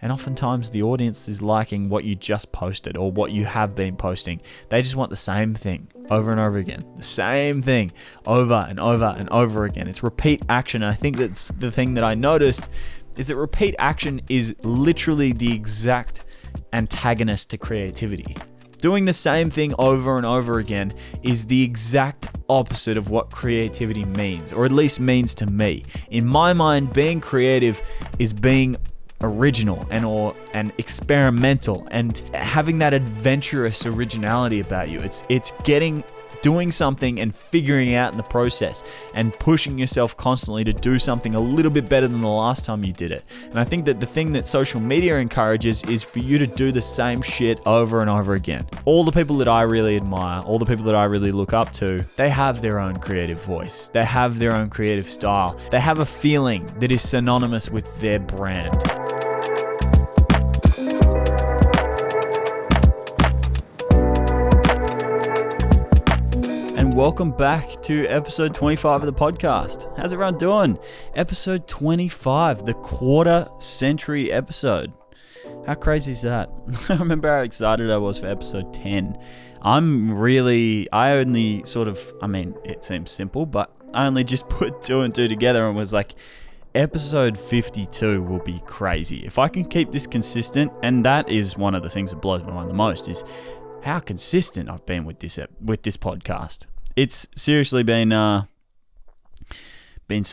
And oftentimes the audience is liking what you just posted or what you have been posting. They just want the same thing over and over again. The same thing over and over and over again. It's repeat action. And I think that's the thing that I noticed is that repeat action is literally the exact antagonist to creativity. Doing the same thing over and over again is the exact opposite of what creativity means, or at least means to me. In my mind, being creative is being original and experimental and having that adventurous originality about you. It's doing something and figuring out in the process and pushing yourself constantly to do something a little bit better than the last time you did it. And I think that the thing that social media encourages is for you to do the same shit over and over again. All the people that I really admire, all the people that I really look up to, they have their own creative voice. They have their own creative style. They have a feeling that is synonymous with their brand. Welcome back to episode 25 of the podcast. How's everyone doing? Episode 25, the quarter century episode. How crazy is that? I remember how excited I was for episode 10. It seems simple, but I only just put two and two together and was like, episode 52 will be crazy. If I can keep this consistent, and that is one of the things that blows my mind the most, is how consistent I've been with this podcast. It's seriously been so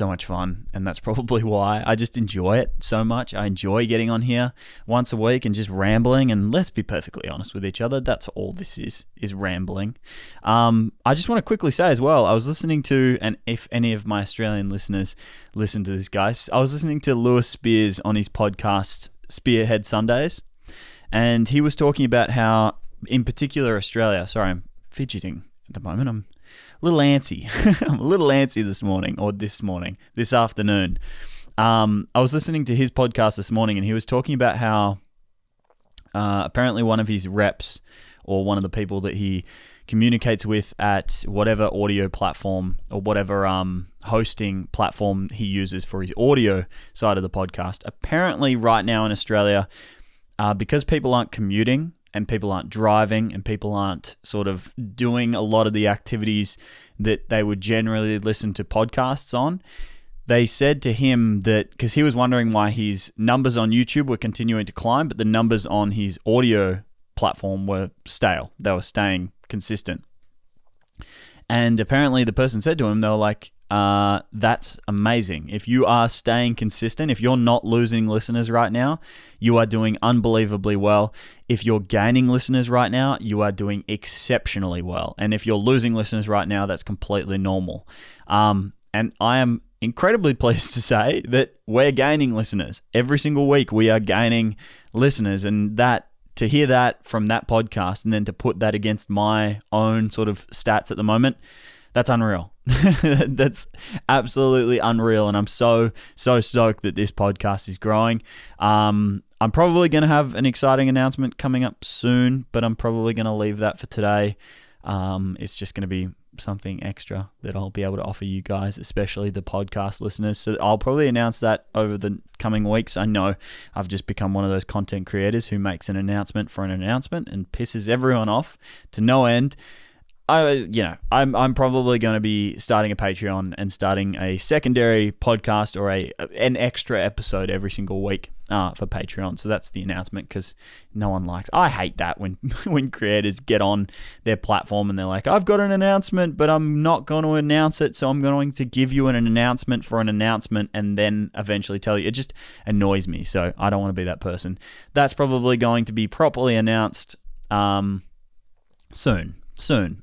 much fun, and that's probably why I just enjoy it so much. I enjoy getting on here once a week and just rambling, and let's be perfectly honest with each other, that's all this is rambling. I just want to quickly say as well, I was listening to, and if any of my Australian listeners listen to this, guys, I was listening to Lewis Spears on his podcast, Spearhead Sundays, and he was talking about how, in particular Australia, sorry, I'm fidgeting at the moment, I'm a little antsy. I'm a little antsy this afternoon. I was listening to his podcast this morning, and he was talking about how apparently one of his reps, or one of the people that he communicates with at whatever audio platform or whatever hosting platform he uses for his audio side of the podcast, apparently right now in Australia, because people aren't commuting, and people aren't driving, and people aren't sort of doing a lot of the activities that they would generally listen to podcasts on. They said to him that, because he was wondering why his numbers on YouTube were continuing to climb, but the numbers on his audio platform were stale. They were staying consistent. And apparently the person said to him, they were like, that's amazing. If you are staying consistent, if you're not losing listeners right now, you are doing unbelievably well. If you're gaining listeners right now, you are doing exceptionally well. And if you're losing listeners right now, that's completely normal. And I am incredibly pleased to say that we're gaining listeners. Every single week we are gaining listeners, and that, to hear that from that podcast and then to put that against my own sort of stats at the moment, that's unreal. That's absolutely unreal, and I'm so stoked that this podcast is growing. I'm probably going to have an exciting announcement coming up soon, but I'm probably going to leave that for today. It's just going to be something extra that I'll be able to offer you guys, especially the podcast listeners. So I'll probably announce that over the coming weeks. I know I've just become one of those content creators who makes an announcement for an announcement and pisses everyone off to no end. I'm probably going to be starting a Patreon and starting a secondary podcast or an extra episode every single week for Patreon. So that's the announcement, because no one likes. I hate that when creators get on their platform and they're like, I've got an announcement, but I'm not going to announce it, so I'm going to give you an announcement for an announcement and then eventually tell you. It just annoys me, so I don't want to be that person. That's probably going to be properly announced soon.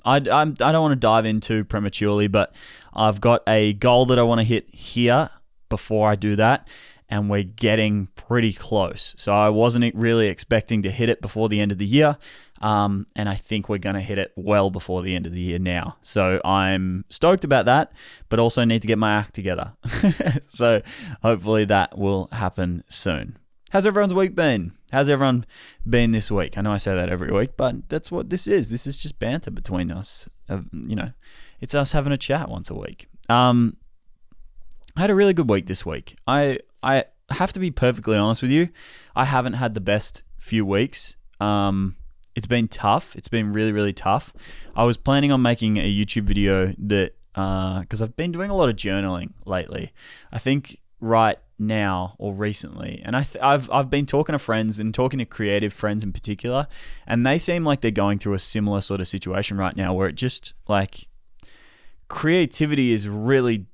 I don't want to dive in too prematurely, but I've got a goal that I want to hit here before I do that, and we're getting pretty close. So I wasn't really expecting to hit it before the end of the year, and I think we're going to hit it well before the end of the year now. So I'm stoked about that, but also need to get my act together. So hopefully that will happen soon. How's everyone's week been? How's everyone been this week? I know I say that every week, but that's what this is. This is just banter between us. It's us having a chat once a week. I had a really good week this week. I have to be perfectly honest with you. I haven't had the best few weeks. It's been tough. It's been really, really tough. I was planning on making a YouTube video that, because I've been doing a lot of journaling lately. I think right now or recently, and I've been talking to friends and talking to creative friends in particular, and they seem like they're going through a similar sort of situation right now where it just like creativity is really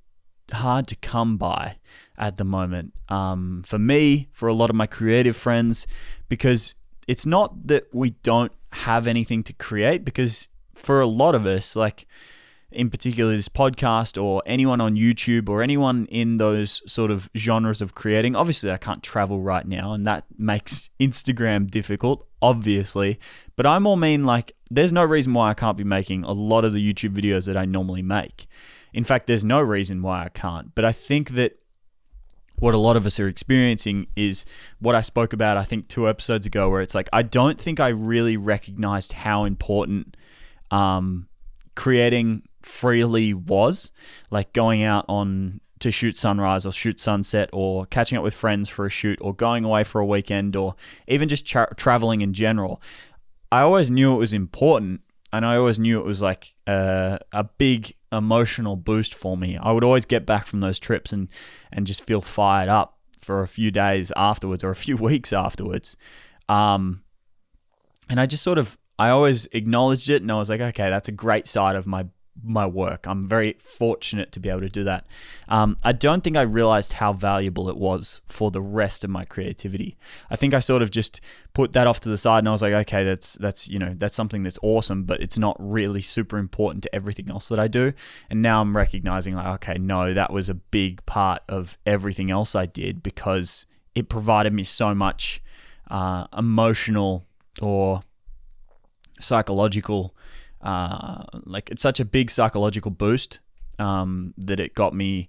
hard to come by at the moment. For me, for a lot of my creative friends, because it's not that we don't have anything to create, because for a lot of us, like in particular this podcast or anyone on YouTube or anyone in those sort of genres of creating, obviously I can't travel right now and that makes Instagram difficult, obviously, but I more mean like there's no reason why I can't be making a lot of the YouTube videos that I normally make. In fact, there's no reason why I can't, but I think that what a lot of us are experiencing is what I spoke about, I think 2 episodes ago, where it's like, I don't think I really recognized how important creating freely was, like going out on to shoot sunrise or shoot sunset or catching up with friends for a shoot or going away for a weekend or even just traveling in general. I always knew it was important, and I always knew it was like a big emotional boost for me. I would always get back from those trips and just feel fired up for a few days afterwards or a few weeks afterwards. And I just I always acknowledged it, and I was like, okay, that's a great side of my work. I'm very fortunate to be able to do that. I don't think I realized how valuable it was for the rest of my creativity. I think I sort of just put that off to the side, and I was like, okay, that's something that's awesome, but it's not really super important to everything else that I do. And now I'm recognizing like, okay, no, that was a big part of everything else I did, because it provided me so much emotional or psychological, like it's such a big psychological boost that it got me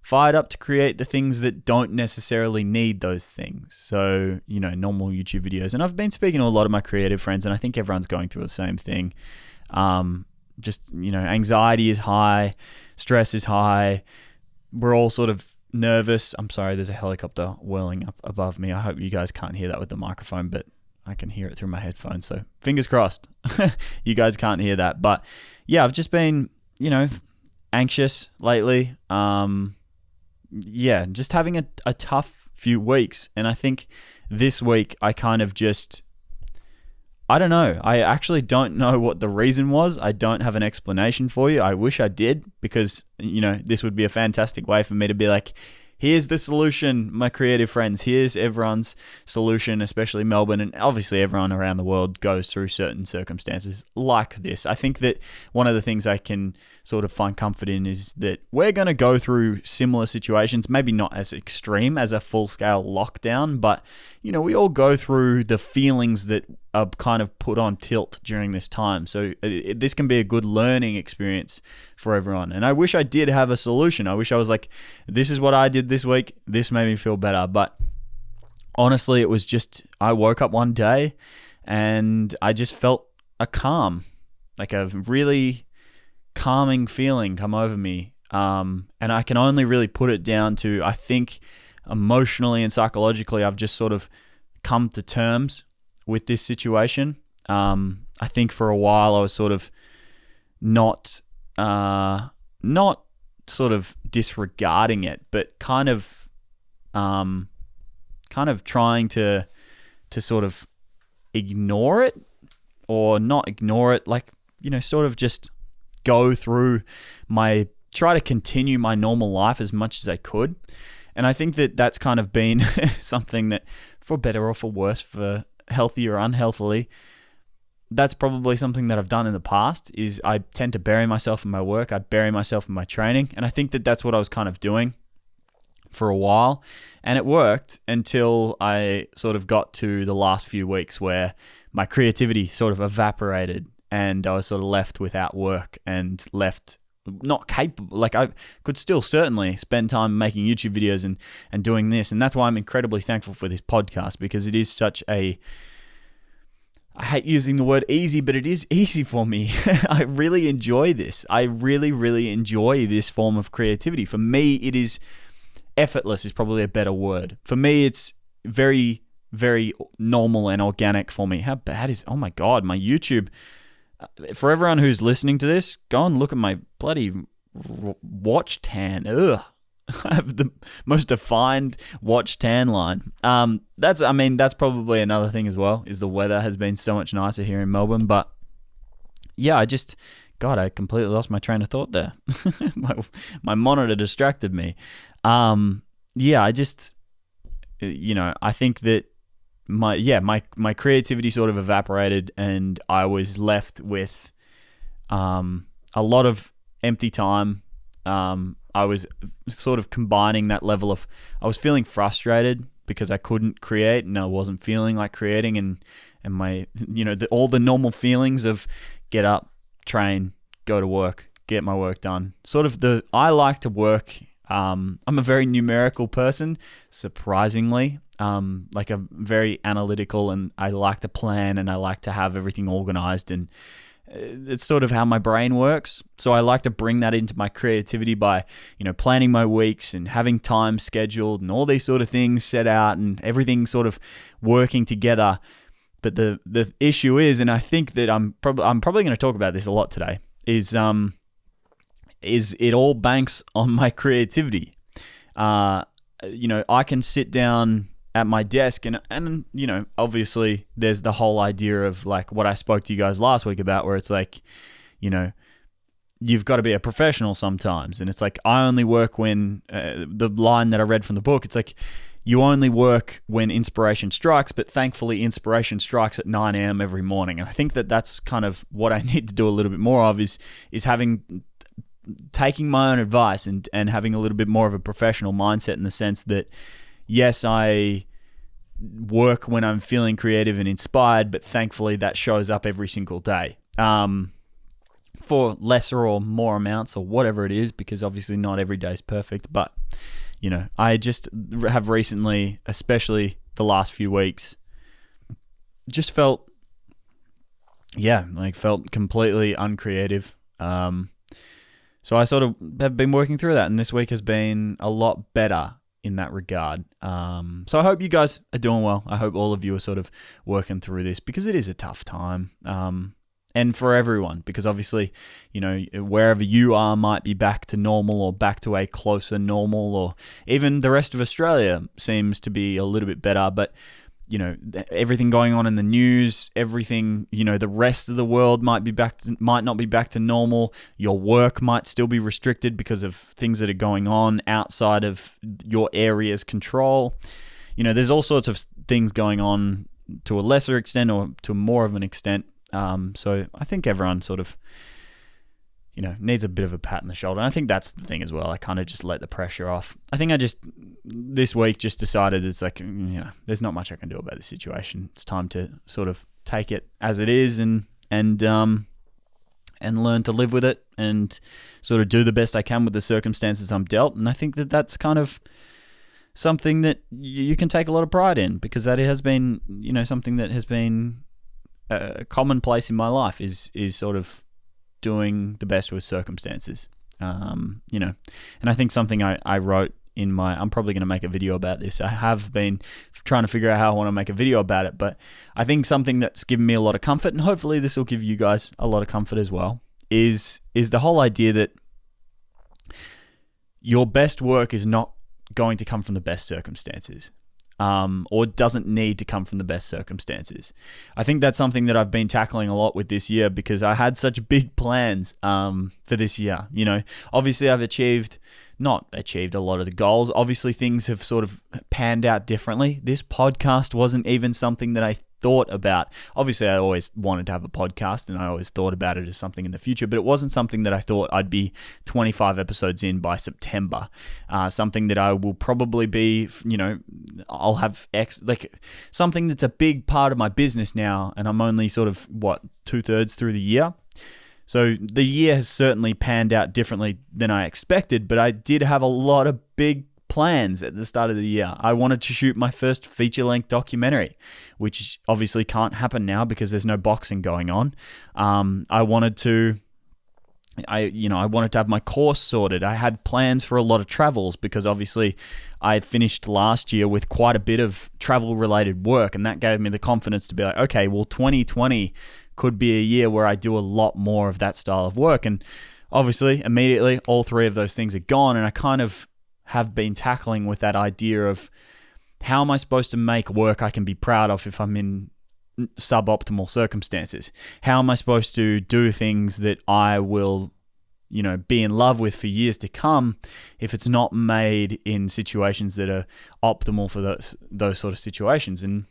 fired up to create the things that don't necessarily need those things. So, normal YouTube videos. And I've been speaking to a lot of my creative friends, and I think everyone's going through the same thing. Anxiety is high, stress is high. We're all sort of nervous. I'm sorry, there's a helicopter whirling up above me. I hope you guys can't hear that with the microphone, but I can hear it through my headphones, so fingers crossed. You guys can't hear that. But yeah, I've just been, anxious lately. Just having a tough few weeks. And I think this week I kind of just, I don't know. I actually don't know what the reason was. I don't have an explanation for you. I wish I did, because, this would be a fantastic way for me to be like, here's the solution, my creative friends. Here's everyone's solution, especially Melbourne. And obviously everyone around the world goes through certain circumstances like this. I think that one of the things I can sort of find comfort in is that we're going to go through similar situations, maybe not as extreme as a full-scale lockdown, but, we all go through the feelings that are kind of put on tilt during this time. So this can be a good learning experience for everyone. And I wish I did have a solution. I wish I was like, this is what I did this week. This made me feel better. But honestly, it was just, I woke up one day and I just felt a calm, like a really calming feeling come over me. And I can only really put it down to, I think emotionally and psychologically, I've just sort of come to terms with this situation. I think for a while I was sort of not sort of disregarding it, but kind of trying to sort of ignore it, or not ignore it, like, sort of just go through try to continue my normal life as much as I could. And I think that that's kind of been something that, for better or for worse, for healthy or unhealthily, that's probably something that I've done in the past, is I tend to bury myself in my work. I bury myself in my training. And I think that that's what I was kind of doing for a while. And it worked until I sort of got to the last few weeks where my creativity sort of evaporated and I was sort of left without work and left not capable. Like, I could still certainly spend time making YouTube videos and doing this. And that's why I'm incredibly thankful for this podcast, because it is such a, I hate using the word easy, but it is easy for me. I really enjoy this. I really, really enjoy this form of creativity. For me, it is effortless is probably a better word. For me, it's very, very normal and organic for me. How bad is, oh my God, my YouTube. For everyone who's listening to this, go and look at my bloody watch tan. Ugh. I have the most defined watch tan line. That's probably another thing as well, is the weather has been so much nicer here in Melbourne. But yeah, I completely lost my train of thought there. my monitor distracted me. I think that my creativity sort of evaporated, and I was left with a lot of empty time. I was sort of combining that level of, I was feeling frustrated because I couldn't create and I wasn't feeling like creating, and my, all the normal feelings of get up, train, go to work, get my work done. I like to work. I'm a very numerical person, surprisingly, like a very analytical, and I like to plan and I like to have everything organized, and it's sort of how my brain works. So I like to bring that into my creativity by, planning my weeks and having time scheduled and all these sort of things set out and everything sort of working together. But the issue is, and I think that I'm probably going to talk about this a lot today, is it all banks on my creativity. I can sit down at my desk and obviously there's the whole idea of like what I spoke to you guys last week about, where it's like, you've got to be a professional sometimes. And it's like, I only work when, the line that I read from the book, it's like, you only work when inspiration strikes, but thankfully inspiration strikes at 9 a.m. every morning. And I think that that's kind of what I need to do a little bit more of, is taking my own advice and having a little bit more of a professional mindset, in the sense that, yes, I work when I'm feeling creative and inspired, but thankfully that shows up every single day, for lesser or more amounts or whatever it is, because obviously not every day is perfect. But, I just have recently, especially the last few weeks, just felt completely uncreative. So I sort of have been working through that, and this week has been a lot better in that regard. So I hope you guys are doing well. I hope all of you are sort of working through this, because it is a tough time. And for everyone, because obviously, wherever you are might be back to normal or back to a closer normal, or even the rest of Australia seems to be a little bit better. But, everything going on in the news, everything, the rest of the world might not be back to normal. Your work might still be restricted because of things that are going on outside of your area's control. There's all sorts of things going on to a lesser extent or to more of an extent. So I think everyone sort of, needs a bit of a pat on the shoulder. And I think that's the thing as well. I kind of just let the pressure off. I think this week just decided it's like, there's not much I can do about this situation. It's time to sort of take it as it is and learn to live with it and sort of do the best I can with the circumstances I'm dealt. And I think that that's kind of something that you can take a lot of pride in, because that has been, something that has been commonplace in my life is sort of doing the best with circumstances, and I think something I wrote in I'm probably going to make a video about this. I have been trying to figure out how I want to make a video about it, but I think something that's given me a lot of comfort, and hopefully this will give you guys a lot of comfort as well, is the whole idea that your best work is not going to come from the best circumstances. Or doesn't need to come from the best circumstances. I think that's something that I've been tackling a lot with this year, because I had such big plans for this year. Obviously I've not achieved a lot of the goals. Obviously things have sort of panned out differently. This podcast wasn't even something that I thought about. Obviously I always wanted to have a podcast, and I always thought about it as something in the future, but it wasn't something that I thought I'd be 25 episodes in by September. Something that I will probably be, I'll have something that's a big part of my business now, and I'm only sort of 2/3 through the year. So the year has certainly panned out differently than I expected, but I did have a lot of big plans at the start of the year. I wanted to shoot my first feature-length documentary, which obviously can't happen now because there's no boxing going on. I wanted to I wanted to have my course sorted. I had plans for a lot of travels because obviously I finished last year with quite a bit of travel related work, and that gave me the confidence to be like, okay, well, 2020 could be a year where I do a lot more of that style of work. And obviously, immediately, all three of those things are gone, and I kind of have been tackling with that idea of how am I supposed to make work I can be proud of if I'm in suboptimal circumstances? How am I supposed to do things that I will, be in love with for years to come if it's not made in situations that are optimal for those sort of situations? And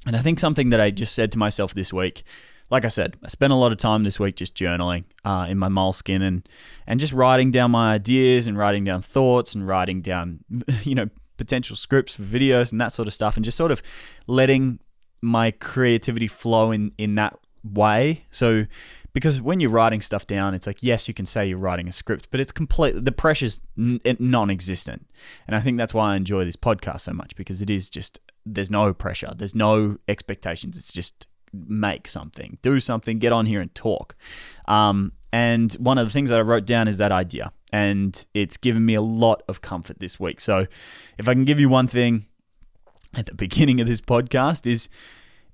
I think something that I just said to myself this week, like I said, I spent a lot of time this week just journaling in my moleskin and just writing down my ideas and writing down thoughts and writing down, potential scripts for videos and that sort of stuff, and just sort of letting my creativity flow in that way. So because when you're writing stuff down, it's like, yes, you can say you're writing a script, but it's the pressure's non-existent. And I think that's why I enjoy this podcast so much, because it is just, there's no pressure, there's no expectations. It's just make something, do something, get on here and talk. And one of the things that I wrote down is that idea, and it's given me a lot of comfort this week. So if I can give you one thing at the beginning of this podcast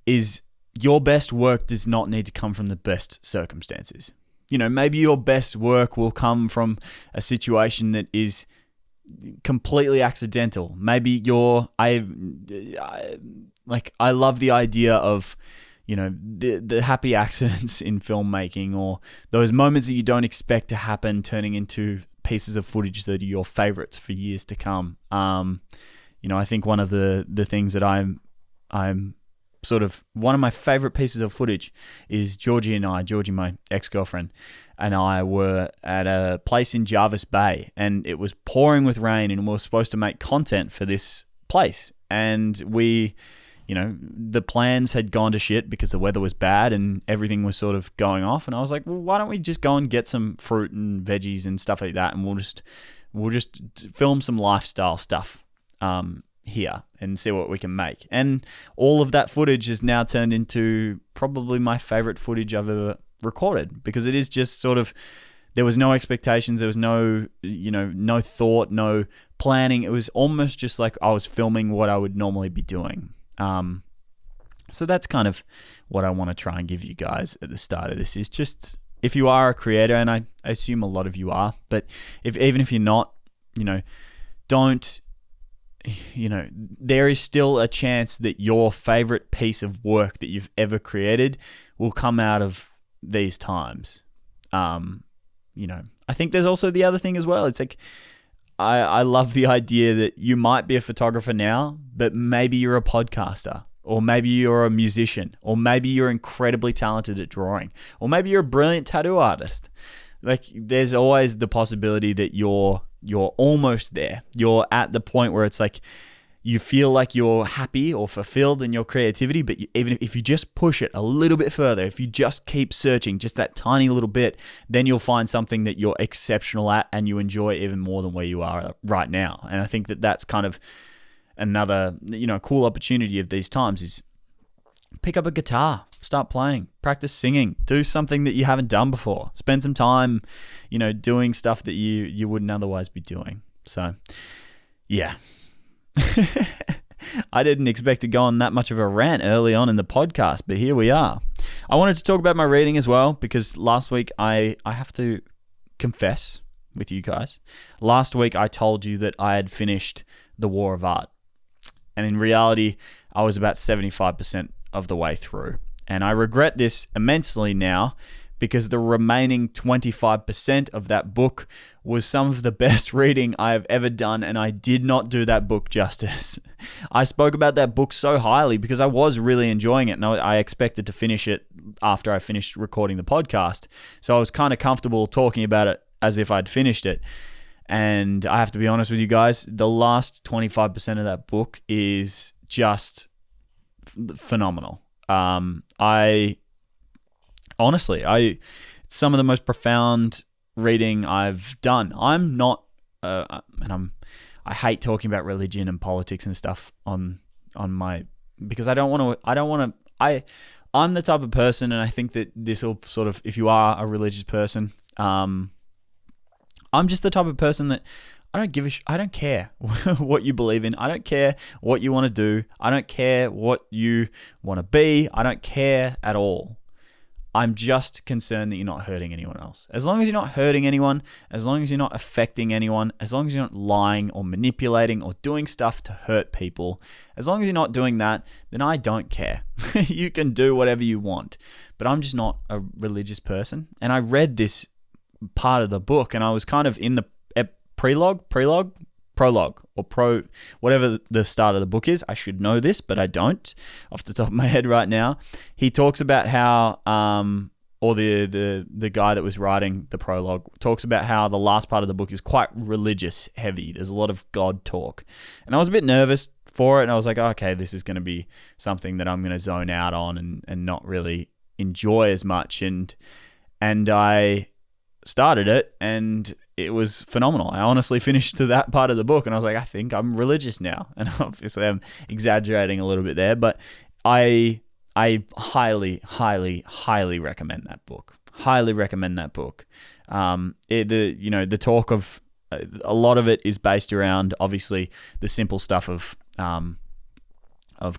is your best work does not need to come from the best circumstances. Maybe your best work will come from a situation that is completely accidental. Maybe I love the idea of, the happy accidents in filmmaking, or those moments that you don't expect to happen turning into pieces of footage that are your favorites for years to come. I think one of the things that I'm sort of, one of my favorite pieces of footage is Georgie, my ex-girlfriend, and I were at a place in Jarvis Bay, and it was pouring with rain, and we were supposed to make content for this place. And we, the plans had gone to shit because the weather was bad and everything was sort of going off. And I was like, well, why don't we just go and get some fruit and veggies and stuff like that, and we'll just film some lifestyle stuff here and see what we can make. And all of that footage has now turned into probably my favorite footage I've ever recorded, because it is just sort of, there was no expectations, there was no thought, no planning. It was almost just like I was filming what I would normally be doing. So that's kind of what I want to try and give you guys at the start of this, is just, if you are a creator, and I assume a lot of you are, but even if you're not, don't, there is still a chance that your favorite piece of work that you've ever created will come out of these times. I think there's also the other thing as well. It's like, I love the idea that you might be a photographer now, but maybe you're a podcaster, or maybe you're a musician, or maybe you're incredibly talented at drawing, or maybe you're a brilliant tattoo artist. Like, there's always the possibility that you're almost there. You're at the point where it's like you feel like you're happy or fulfilled in your creativity, but even if you just push it a little bit further, if you just keep searching just that tiny little bit, then you'll find something that you're exceptional at and you enjoy even more than where you are right now. And I think that that's kind of another, cool opportunity of these times is pick up a guitar, start playing, practice singing, do something that you haven't done before, spend some time, doing stuff that you wouldn't otherwise be doing. So, yeah. I didn't expect to go on that much of a rant early on in the podcast, but here we are. I wanted to talk about my reading as well, because last week I have to confess with you guys. Last week I told you that I had finished The War of Art. And in reality, I was about 75% of the way through. And I regret this immensely now, because the remaining 25% of that book was some of the best reading I have ever done, and I did not do that book justice. I spoke about that book so highly because I was really enjoying it, and I expected to finish it after I finished recording the podcast. So I was kind of comfortable talking about it as if I'd finished it. And I have to be honest with you guys, the last 25% of that book is just phenomenal. It's some of the most profound reading I've done. I'm not, I hate talking about religion and politics and stuff on my, because I'm the type of person, and I think that this will sort of, if you are a religious person, I'm just the type of person that I don't care what you believe in. I don't care what you want to do. I don't care what you want to be. I don't care at all. I'm just concerned that you're not hurting anyone else. As long as you're not hurting anyone, as long as you're not affecting anyone, as long as you're not lying or manipulating or doing stuff to hurt people, as long as you're not doing that, then I don't care. You can do whatever you want. But I'm just not a religious person. And I read this part of the book and I was kind of in the prologue, whatever the start of the book is. I should know this, but I don't off the top of my head right now. He talks about how, or the guy that was writing the prologue talks about how the last part of the book is quite religious heavy. There's a lot of God talk. And I was a bit nervous for it. And I was like, okay, this is going to be something that I'm going to zone out on and not really enjoy as much. And I started it and it was phenomenal. I honestly finished to that part of the book and I was like, I think I'm religious now. And obviously I'm exaggerating a little bit there, but I highly, highly, highly recommend that book. Highly recommend that book. The talk of a lot of it is based around obviously the simple stuff of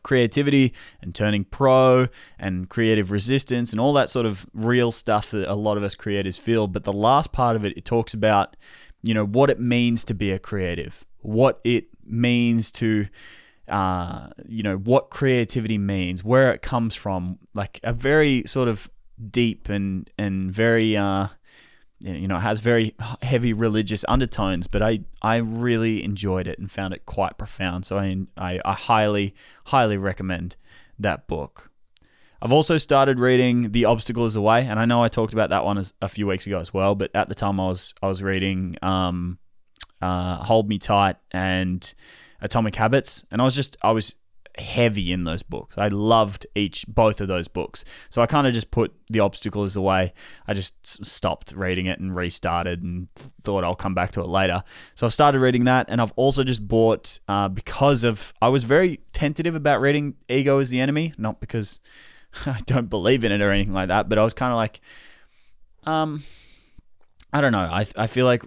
creativity and turning pro and creative resistance and all that sort of real stuff that a lot of us creators feel. But the last part of it, it talks about, what it means to be a creative, what it means to, what creativity means, where it comes from, like a very sort of deep and very, it has very heavy religious undertones, but I really enjoyed it and found it quite profound. So I highly, highly recommend that book. I've also started reading The Obstacle Is the Way, and I know I talked about that one a few weeks ago as well, but at the time I was reading Hold Me Tight and Atomic Habits, and I was heavy in those books. I loved both of those books. So I kind of just put The Obstacle Is the Way. I just stopped reading it and restarted and thought I'll come back to it later. So I've started reading that, and I've also just bought, because I was very tentative about reading Ego is the Enemy, not because I don't believe in it or anything like that, but I was kind of like, I don't know. I feel like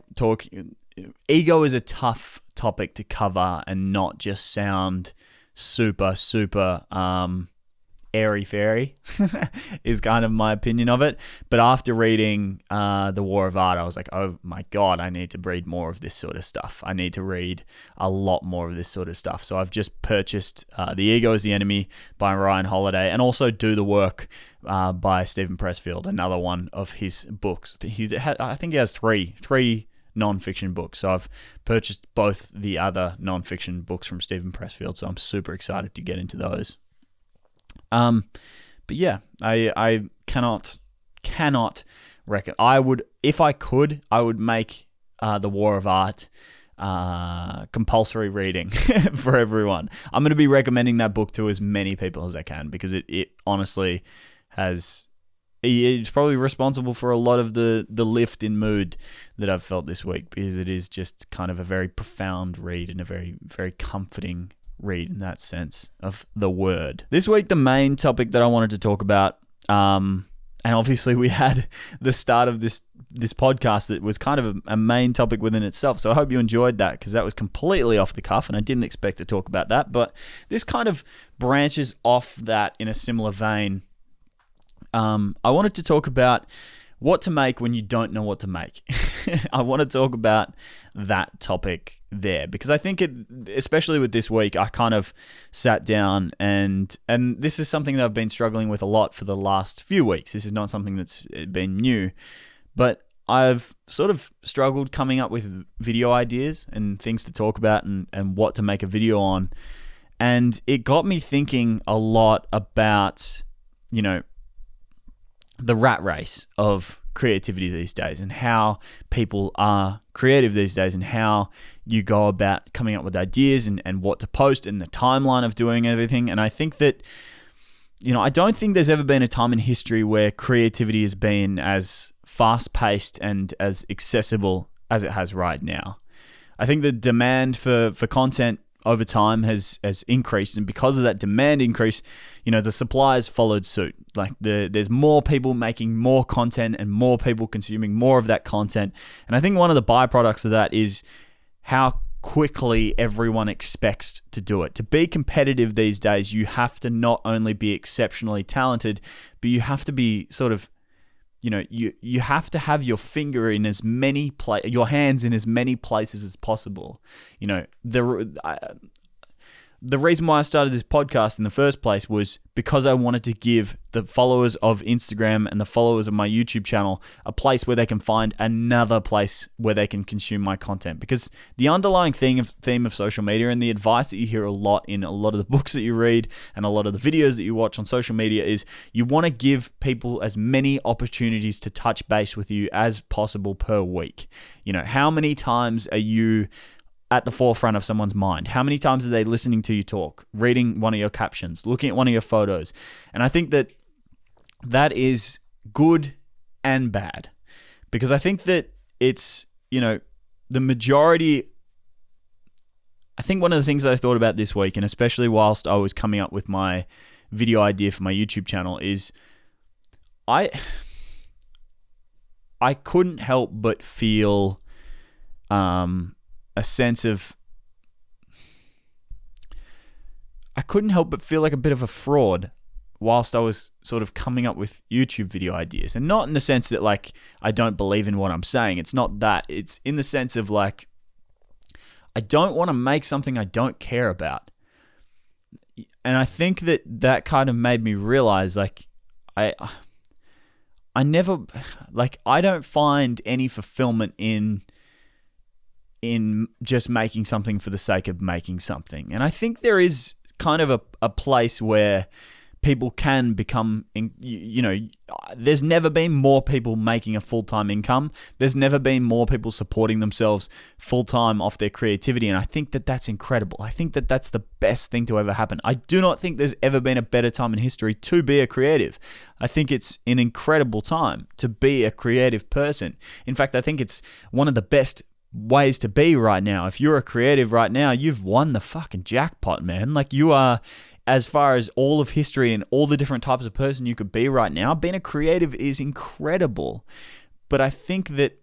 ego is a tough topic to cover and not just sound super, super airy-fairy is kind of my opinion of it. But after reading The War of Art, I was like, oh my God, I need to read more of this sort of stuff. I need to read a lot more of this sort of stuff. So I've just purchased The Ego is the Enemy by Ryan Holiday, and also Do the Work by Stephen Pressfield, another one of his books. I think he has three non-fiction books. So I've purchased both the other non-fiction books from Stephen Pressfield. So I'm super excited to get into those. But yeah, I cannot reckon. If I could, I would make The War of Art compulsory reading for everyone. I'm going to be recommending that book to as many people as I can, because it honestly it's probably responsible for a lot of the lift in mood that I've felt this week, because it is just kind of a very profound read and a very, very comforting read in that sense of the word. This week, the main topic that I wanted to talk about, and obviously we had the start of this podcast that was kind of a main topic within itself. So I hope you enjoyed that, because that was completely off the cuff and I didn't expect to talk about that. But this kind of branches off that in a similar vein. I wanted to talk about what to make when you don't know what to make. I want to talk about that topic there, because I think especially with this week, I kind of sat down and this is something that I've been struggling with a lot for the last few weeks. This is not something that's been new, but I've sort of struggled coming up with video ideas and things to talk about and what to make a video on. And it got me thinking a lot about, the rat race of creativity these days, and how people are creative these days, and how you go about coming up with ideas and what to post, and the timeline of doing everything. And I think that, I don't think there's ever been a time in history where creativity has been as fast-paced and as accessible as it has right now. I think the demand for content over time has increased, and because of that demand increase, the suppliers followed suit. Like there's more people making more content and more people consuming more of that content. And I think one of the byproducts of that is how quickly everyone expects to do it. To be competitive these days, you have to not only be exceptionally talented, but you have to be sort of, you have to have your finger in as many your hands in as many places as possible. The reason why I started this podcast in the first place was because I wanted to give the followers of Instagram and the followers of my YouTube channel a place where they can find another place where they can consume my content. Because the underlying theme of social media, and the advice that you hear a lot in a lot of the books that you read and a lot of the videos that you watch on social media, is you want to give people as many opportunities to touch base with you as possible per week. How many times are you at the forefront of someone's mind? How many times are they listening to you talk, reading one of your captions, looking at one of your photos? And I think that is good and bad, because I think that it's, the majority. I think one of the things I thought about this week, and especially whilst I was coming up with my video idea for my YouTube channel, is I couldn't help but feel a sense of, I couldn't help but feel like a bit of a fraud whilst I was sort of coming up with YouTube video ideas. And not in the sense that like I don't believe in what I'm saying. It's not that. It's in the sense of like, I don't want to make something I don't care about. And I think that kind of made me realize, like, I never, like, I don't find any fulfillment in just making something for the sake of making something. And I think there is kind of a place where people can become, there's never been more people making a full-time income. There's never been more people supporting themselves full-time off their creativity. And I think that that's incredible. I think that that's the best thing to ever happen. I do not think there's ever been a better time in history to be a creative. I think it's an incredible time to be a creative person. In fact, I think it's one of the best ways to be right now. If you're a creative right now, you've won the fucking jackpot, man. Like, you are, as far as all of history and all the different types of person you could be right now, being a creative is incredible. But I think that,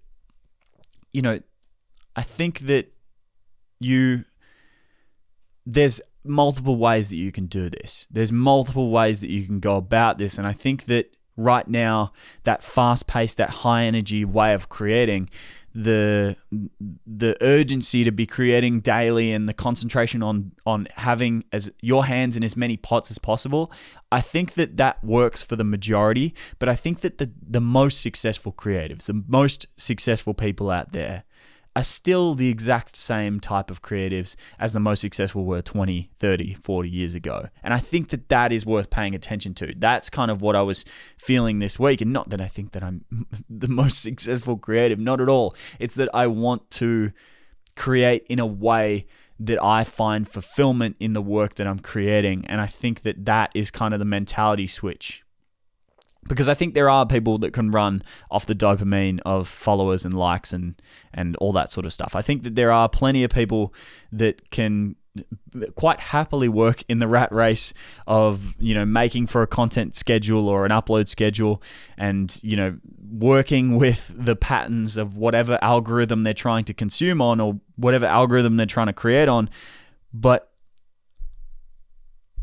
there's multiple ways that you can do this. There's multiple ways that you can go about this. And I think that right now, that fast-paced, that high-energy way of creating, the urgency to be creating daily, and the concentration on having as your hands in as many pots as possible, I think that works for the majority. But I think that the most successful creatives, the most successful people out there, are still the exact same type of creatives as the most successful were 20, 30, 40 years ago. And I think that is worth paying attention to. That's kind of what I was feeling this week. And not that I think that I'm the most successful creative, not at all. It's that I want to create in a way that I find fulfillment in the work that I'm creating. And I think that is kind of the mentality switch. Because I think there are people that can run off the dopamine of followers and likes and all that sort of stuff. I think that there are plenty of people that can quite happily work in the rat race of, making for a content schedule or an upload schedule, and, working with the patterns of whatever algorithm they're trying to consume on, or whatever algorithm they're trying to create on. But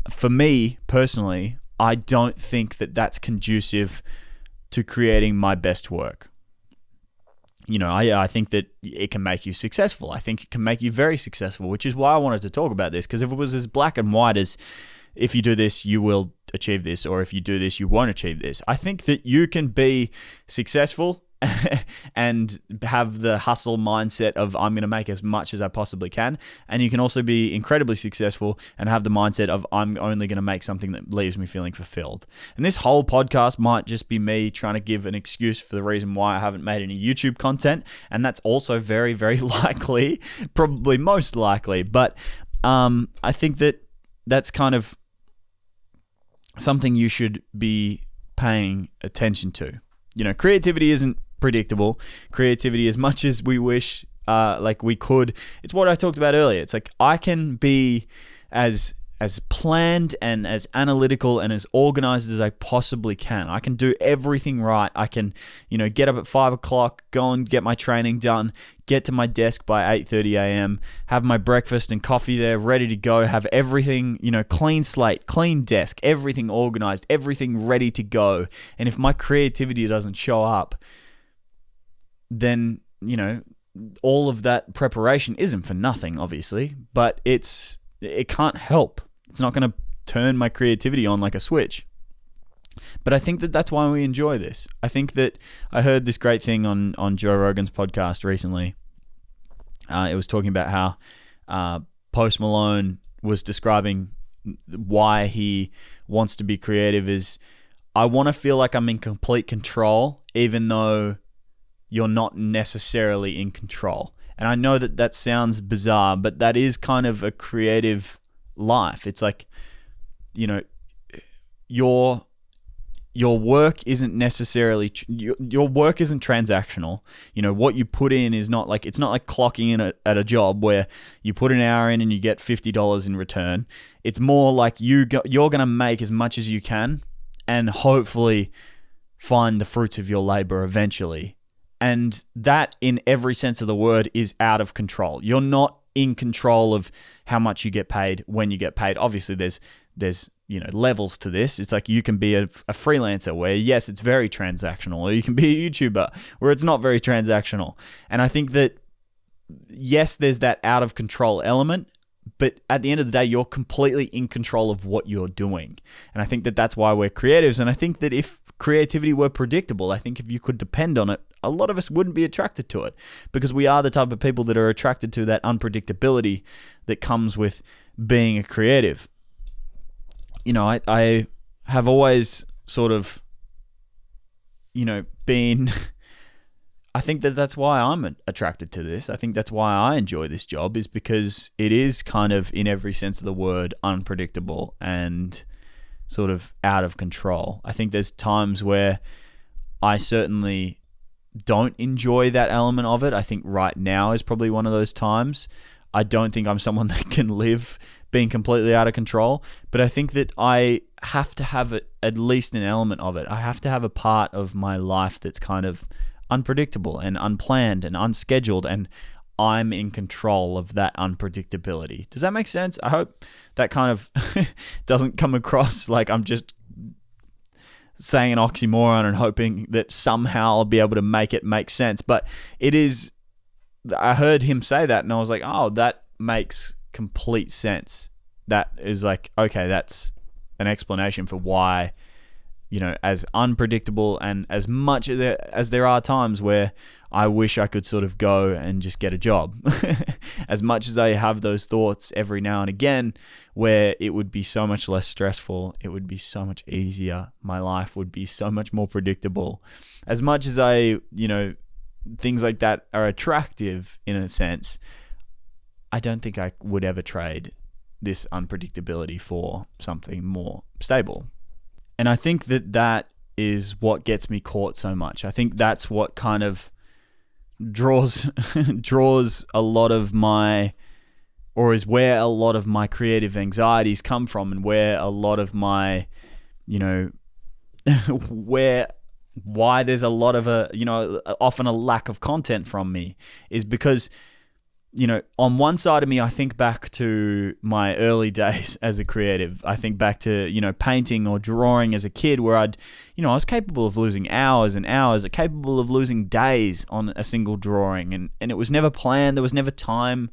for me personally, I don't think that that's conducive to creating my best work. I think that it can make you successful. I think it can make you very successful, which is why I wanted to talk about this. Because if it was as black and white as, if you do this, you will achieve this, or if you do this, you won't achieve this, I think that you can be successful and have the hustle mindset of, I'm going to make as much as I possibly can. And you can also be incredibly successful and have the mindset of, I'm only going to make something that leaves me feeling fulfilled. And this whole podcast might just be me trying to give an excuse for the reason why I haven't made any YouTube content. And that's also very, very likely, probably most likely. But I think that that's kind of something you should be paying attention to. Creativity isn't predictable. Creativity, as much as we wish it's what I talked about earlier. It's like I can be as planned and as analytical and as organized as I possibly can. I can do everything right. I can, get up at 5 o'clock, go and get my training done, get to my desk by 8:30 a.m., have my breakfast and coffee there ready to go, have everything, clean slate, clean desk, everything organized, everything ready to go. And if my creativity doesn't show up, then, all of that preparation isn't for nothing, obviously, but it can't help. It's not going to turn my creativity on like a switch. But I think that that's why we enjoy this. I think that I heard this great thing on Joe Rogan's podcast recently. It was talking about how Post Malone was describing why he wants to be creative is, I want to feel like I'm in complete control, even though you're not necessarily in control. And I know that sounds bizarre, but that is kind of a creative life. It's like, your work isn't necessarily your work isn't transactional. What you put in is not like, it's not like clocking in at a job where you put an hour in and you get $50 in return. It's more like you're going to make as much as you can and hopefully find the fruits of your labor eventually. And that, in every sense of the word, is out of control. You're not in control of how much you get paid when you get paid. Obviously, there's levels to this. It's like you can be a freelancer where, yes, it's very transactional, or you can be a YouTuber where it's not very transactional. And I think that, yes, there's that out of control element, but at the end of the day, you're completely in control of what you're doing. And I think that that's why we're creatives. And I think that if creativity were predictable, I think if you could depend on it, a lot of us wouldn't be attracted to it, because we are the type of people that are attracted to that unpredictability that comes with being a creative. I have always sort of, been, I think that that's why I'm attracted to this. I think that's why I enjoy this job, is because it is kind of, in every sense of the word, unpredictable and sort of out of control. I think there's times where I certainly don't enjoy that element of it. I think right now is probably one of those times. I don't think I'm someone that can live being completely out of control, but I think that I have to have at least an element of it. I have to have a part of my life that's kind of unpredictable and unplanned and unscheduled, and I'm in control of that unpredictability. Does that make sense? I hope that kind of doesn't come across like I'm just saying an oxymoron and hoping that somehow I'll be able to make it make sense. But it is, I heard him say that and I was like, oh, that makes complete sense. That is like, okay, that's an explanation for why, as unpredictable and as much as there are times where I wish I could sort of go and just get a job. As much as I have those thoughts every now and again where it would be so much less stressful, it would be so much easier, my life would be so much more predictable. As much as I, things like that are attractive in a sense, I don't think I would ever trade this unpredictability for something more stable. And I think that is what gets me caught so much. I think that's what kind of draws a lot of my, or is where a lot of my creative anxieties come from, and where a lot of my, why there's a lot of often a lack of content from me, is because, on one side of me, I think back to my early days as a creative. I think back to, painting or drawing as a kid, where I was capable of losing hours and hours, capable of losing days on a single drawing. And it was never planned. There was never time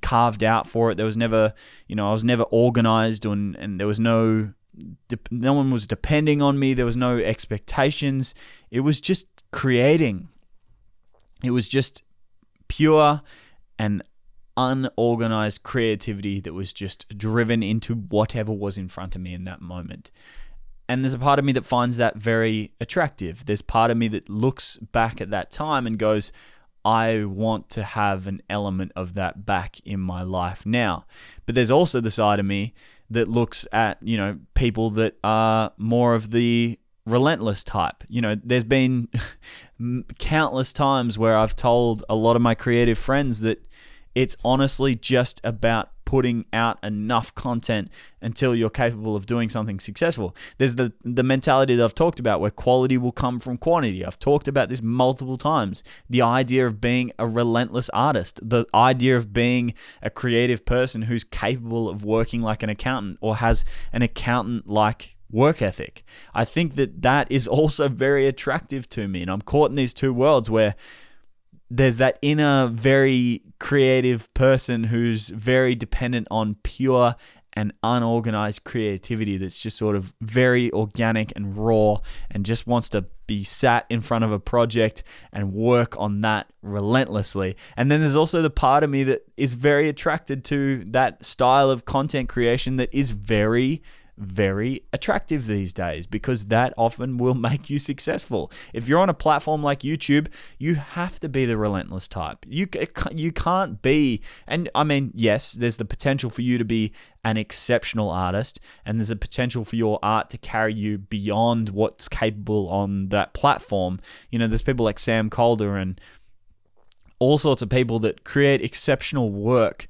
carved out for it. There was never, I was never organized, and there was no one was depending on me. There was no expectations. It was just creating. It was just pure and unorganized creativity that was just driven into whatever was in front of me in that moment. And there's a part of me that finds that very attractive. There's part of me that looks back at that time and goes, I want to have an element of that back in my life now. But there's also the side of me that looks at, people that are more of the relentless type. There's been countless times where I've told a lot of my creative friends that it's honestly just about putting out enough content until you're capable of doing something successful. There's the mentality that I've talked about where quality will come from quantity. I've talked about this multiple times. The idea of being a relentless artist, the idea of being a creative person who's capable of working like an accountant or has an accountant-like work ethic. I think that is also very attractive to me. And I'm caught in these two worlds where there's that inner, very creative person who's very dependent on pure and unorganized creativity that's just sort of very organic and raw and just wants to be sat in front of a project and work on that relentlessly. And then there's also the part of me that is very attracted to that style of content creation that is very, very attractive these days, because that often will make you successful. If you're on a platform like YouTube, you have to be the relentless type. You can't be, and I mean, yes, there's the potential for you to be an exceptional artist, and there's a potential for your art to carry you beyond what's capable on that platform. There's people like Sam Calder and all sorts of people that create exceptional work.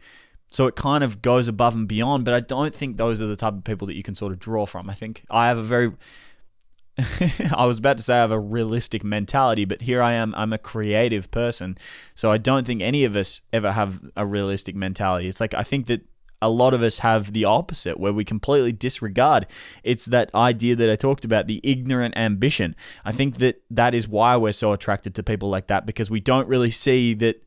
So it kind of goes above and beyond, but I don't think those are the type of people that you can sort of draw from. I think I have a very, I was about to say I have a realistic mentality, but here I am, I'm a creative person. So I don't think any of us ever have a realistic mentality. It's like, I think that a lot of us have the opposite, where we completely disregard. It's that idea that I talked about, the ignorant ambition. I think that is why we're so attracted to people like that, because we don't really see that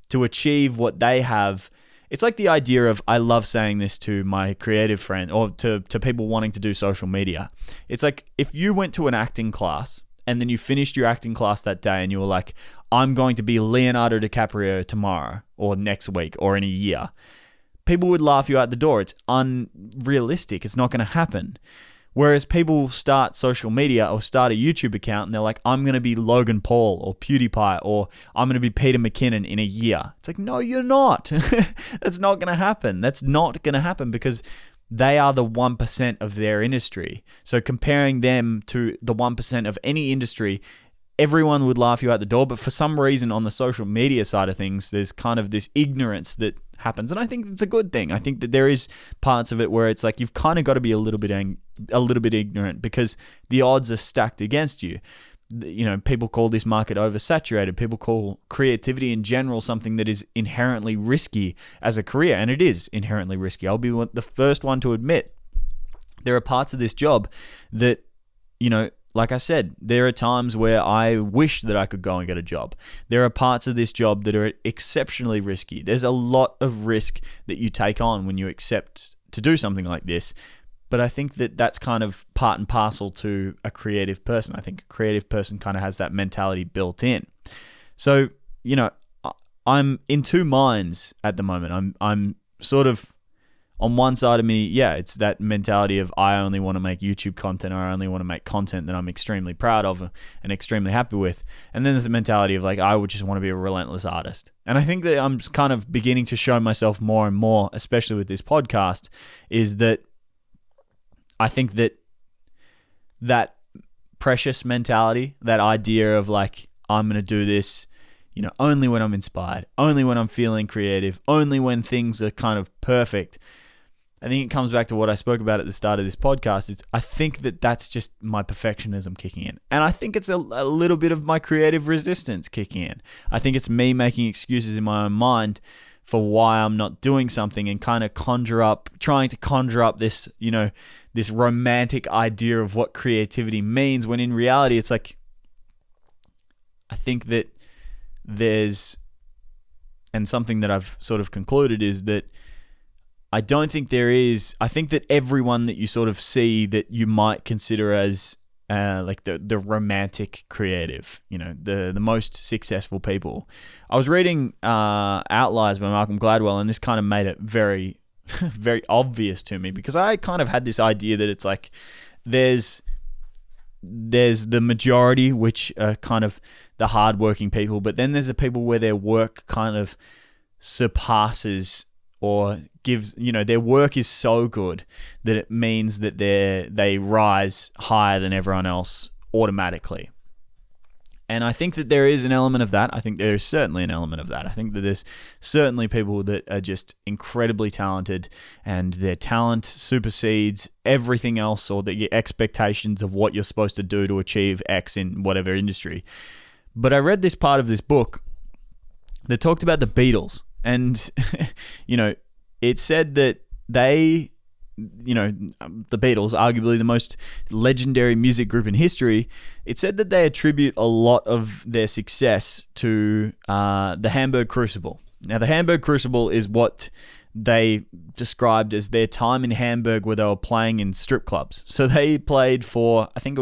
to achieve what they have. It's like the idea of, I love saying this to my creative friend or to people wanting to do social media. It's like if you went to an acting class and then you finished your acting class that day and you were like, I'm going to be Leonardo DiCaprio tomorrow or next week or in a year. People would laugh you out the door. It's unrealistic. It's not going to happen. Whereas people start social media or start a YouTube account and they're like, I'm going to be Logan Paul or PewDiePie or I'm going to be Peter McKinnon in a year. It's like, no, you're not. That's not going to happen. That's not going to happen because they are the 1% of their industry. So comparing them to the 1% of any industry, everyone would laugh you out the door. But for some reason on the social media side of things, there's kind of this ignorance that happens. And I think it's a good thing. I think that there is parts of it where it's like, you've kind of got to be a little bit ignorant because the odds are stacked against you. People call this market oversaturated. People call creativity in general something that is inherently risky as a career. And it is inherently risky. I'll be the first one to admit there are parts of this job that, like I said, there are times where I wish that I could go and get a job. There are parts of this job that are exceptionally risky. There's a lot of risk that you take on when you accept to do something like this. But I think that that's kind of part and parcel to a creative person. I think a creative person kind of has that mentality built in. So, I'm in two minds at the moment. I'm sort of, on one side of me, yeah, it's that mentality of I only want to make YouTube content, or I only want to make content that I'm extremely proud of and extremely happy with. And then there's the mentality of like, I would just want to be a relentless artist. And I think that I'm kind of beginning to show myself more and more, especially with this podcast, is that I think that precious mentality, that idea of like, I'm going to do this, only when I'm inspired, only when I'm feeling creative, only when things are kind of perfect. I think it comes back to what I spoke about at the start of this podcast. I think that that's just my perfectionism kicking in. And I think it's a little bit of my creative resistance kicking in. I think it's me making excuses in my own mind for why I'm not doing something and kind of trying to conjure up this, this romantic idea of what creativity means, when in reality, it's like, I think that and something that I've sort of concluded is that I think that everyone that you sort of see that you might consider as like the romantic creative, the most successful people. I was reading Outliers by Malcolm Gladwell, and this kind of made it very, very obvious to me, because I kind of had this idea that it's like there's the majority, which are kind of the hardworking people, but then there's the people where their work kind of surpasses or gives, their work is so good that it means that they rise higher than everyone else automatically. And I think that there is an element of that. I think there is certainly an element of that. I think that there's certainly people that are just incredibly talented, and their talent supersedes everything else, or the expectations of what you're supposed to do to achieve X in whatever industry. But I read this part of this book that talked about the Beatles, and it said that they, the Beatles, arguably the most legendary music group in history, it said that they attribute a lot of their success to the Hamburg Crucible. Now, the Hamburg Crucible is what they described as their time in Hamburg, where they were playing in strip clubs. So they played for, I can't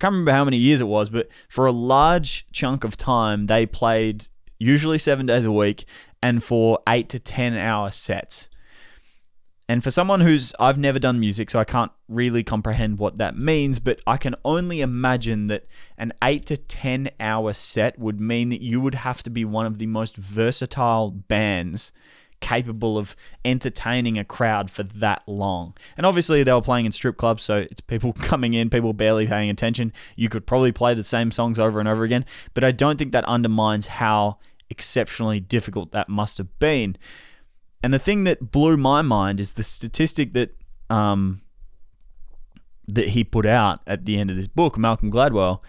remember how many years it was, but for a large chunk of time, they played usually 7 days a week and for 8 to 10 hour sets. And for someone I've never done music, so I can't really comprehend what that means, but I can only imagine that an 8 to 10 hour set would mean that you would have to be one of the most versatile bands capable of entertaining a crowd for that long. And obviously they were playing in strip clubs, so it's people coming in, people barely paying attention. You could probably play the same songs over and over again, but I don't think that undermines how exceptionally difficult that must have been. And the thing that blew my mind is the statistic that that he put out at the end of this book, Malcolm Gladwell,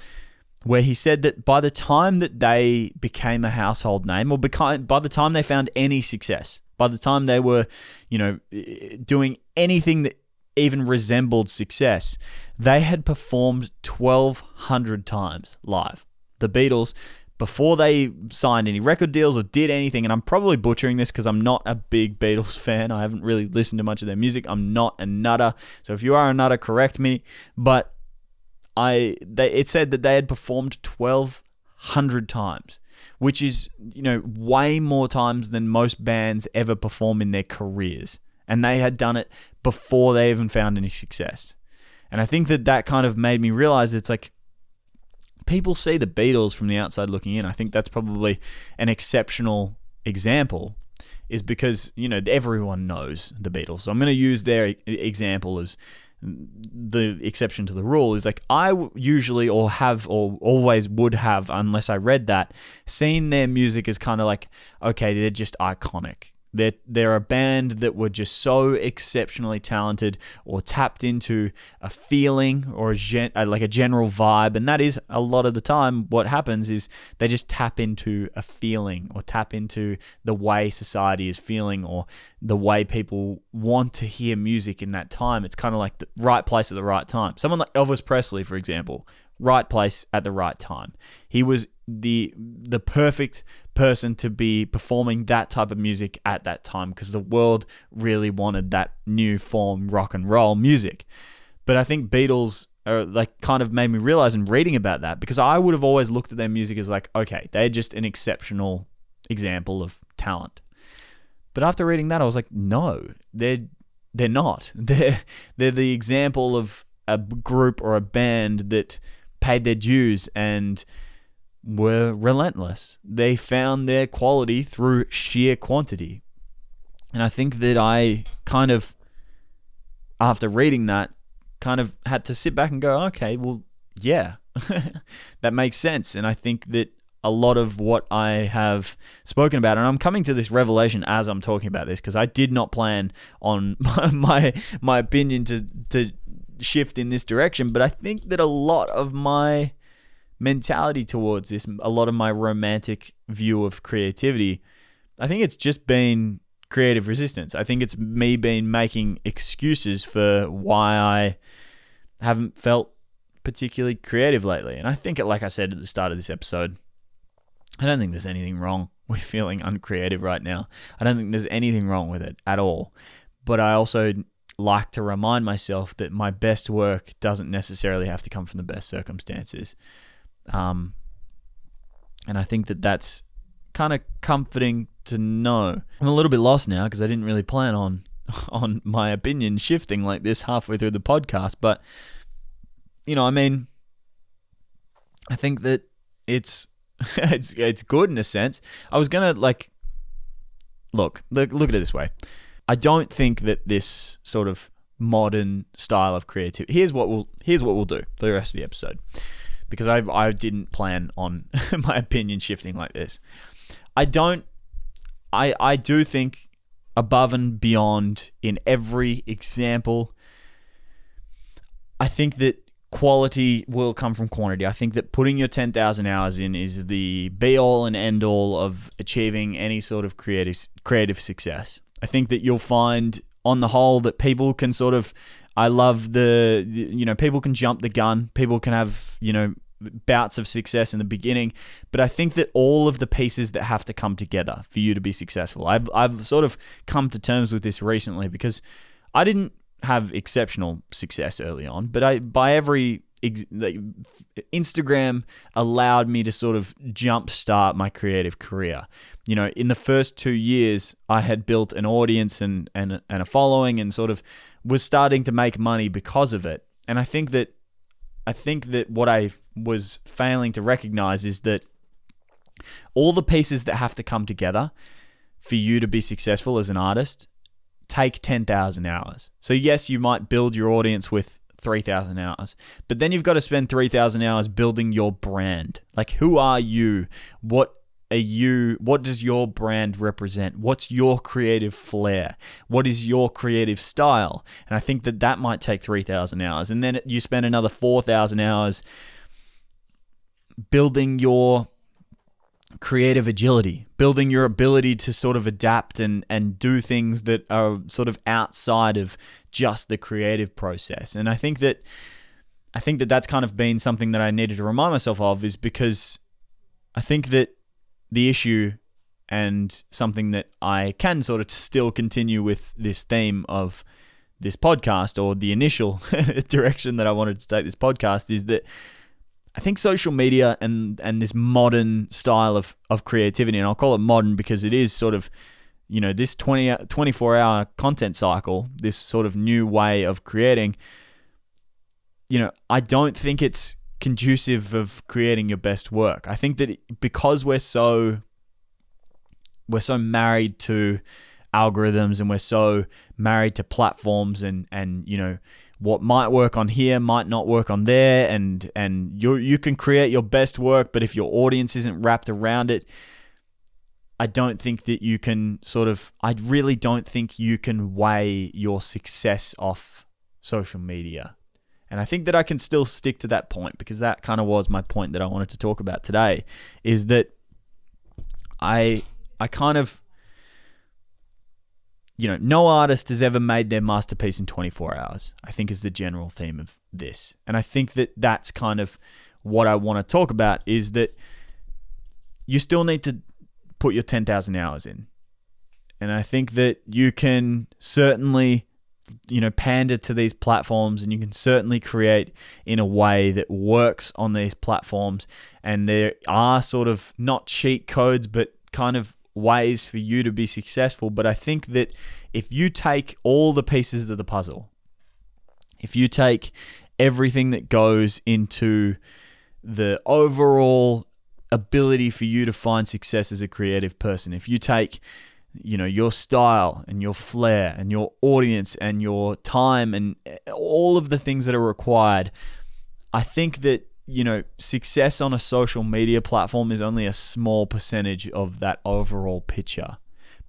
where he said that by the time that they became a household name, or by the time they found any success, by the time they were, doing anything that even resembled success, they had performed 1,200 times live. The Beatles, before they signed any record deals or did anything, and I'm probably butchering this because I'm not a big Beatles fan. I haven't really listened to much of their music. I'm not a nutter. So if you are a nutter, correct me. But it said that they had performed 1,200 times, which is, way more times than most bands ever perform in their careers. And they had done it before they even found any success. And I think that kind of made me realize it's like, people see the Beatles from the outside looking in. I think that's probably an exceptional example, is because, everyone knows the Beatles. So I'm going to use their example as the exception to the rule. Is like, I usually always would have, unless I read that, seen their music as kind of like, okay, they're just iconic. They're a band that were just so exceptionally talented, or tapped into a feeling or like a general vibe. And that is a lot of the time what happens, is they just tap into a feeling, or tap into the way society is feeling, or the way people want to hear music in that time. It's kind of like the right place at the right time. Someone like Elvis Presley, for example, right place at the right time. He was the perfect person to be performing that type of music at that time, because the world really wanted that new form rock and roll music. But I think Beatles are like kind of made me realize in reading about that, because I would have always looked at their music as like, okay, they're just an exceptional example of talent. But after reading that, I was like, no, they're not. They're the example of a group or a band that paid their dues and were relentless. They found their quality through sheer quantity. And I think that I kind of, after reading that, kind of had to sit back and go, okay, well, yeah, that makes sense. And I think that a lot of what I have spoken about, and I'm coming to this revelation as I'm talking about this, because I did not plan on my opinion to shift in this direction, but I think that a lot of my mentality towards this, a lot of my romantic view of creativity, I think it's just been creative resistance. I think it's me making excuses for why I haven't felt particularly creative lately. And I think, like I said at the start of this episode, I don't think there's anything wrong with feeling uncreative right now. I don't think there's anything wrong with it at all. But I also like to remind myself that my best work doesn't necessarily have to come from the best circumstances. And I think that that's kind of comforting to know. I'm a little bit lost now because I didn't really plan on my opinion shifting like this halfway through the podcast. But, I think that it's it's good in a sense. I was going to look at it this way. I don't think that this sort of modern style of creativity. Here's what we'll do for the rest of the episode, because I didn't plan on my opinion shifting like this. I do think above and beyond in every example, I think that quality will come from quantity. I think that putting your 10,000 hours in is the be-all and end-all of achieving any sort of creative success. I think that you'll find, on the whole, that people can sort of, people can jump the gun. People can have, bouts of success in the beginning. But I think that all of the pieces that have to come together for you to be successful. I've sort of come to terms with this recently, because I didn't have exceptional success early on, but Instagram allowed me to sort of jumpstart my creative career. In the first 2 years, I had built an audience and a following, and sort of was starting to make money because of it. And I think that what I was failing to recognize is that all the pieces that have to come together for you to be successful as an artist take 10,000 hours. So yes, you might build your audience with 3,000 hours, but then you've got to spend 3,000 hours building your brand. Like, who are you? What are you? What does your brand represent? What's your creative flair? What is your creative style? And I think that might take 3,000 hours. And then you spend another 4,000 hours building your creative agility, building your ability to sort of adapt and do things that are sort of outside of just the creative process. And I think that that's kind of been something that I needed to remind myself of, is because I think that the issue, and something that I can sort of still continue with this theme of this podcast, or the initial direction that I wanted to take this podcast, is that I think social media and this modern style of creativity, and I'll call it modern because it is sort of, this 24-hour content cycle, this sort of new way of creating, I don't think it's conducive of creating your best work. I think that because we're so married to algorithms, and we're so married to platforms, and what might work on here might not work on there, and you can create your best work, but if your audience isn't wrapped around it, I don't think that you can I really don't think you can weigh your success off social media. And I think that I can still stick to that point, because that kind of was my point that I wanted to talk about today, is that I kind of, no artist has ever made their masterpiece in 24 hours, I think, is the general theme of this. And I think that that's kind of what I want to talk about, is that you still need to put your 10,000 hours in. And I think that you can certainly, pander to these platforms, and you can certainly create in a way that works on these platforms. And there are sort of not cheat codes, but kind of ways for you to be successful. But I think that if you take all the pieces of the puzzle, if you take everything that goes into the overall ability for you to find success as a creative person, if you take your style and your flair and your audience and your time and all of the things that are required, I think that success on a social media platform is only a small percentage of that overall picture.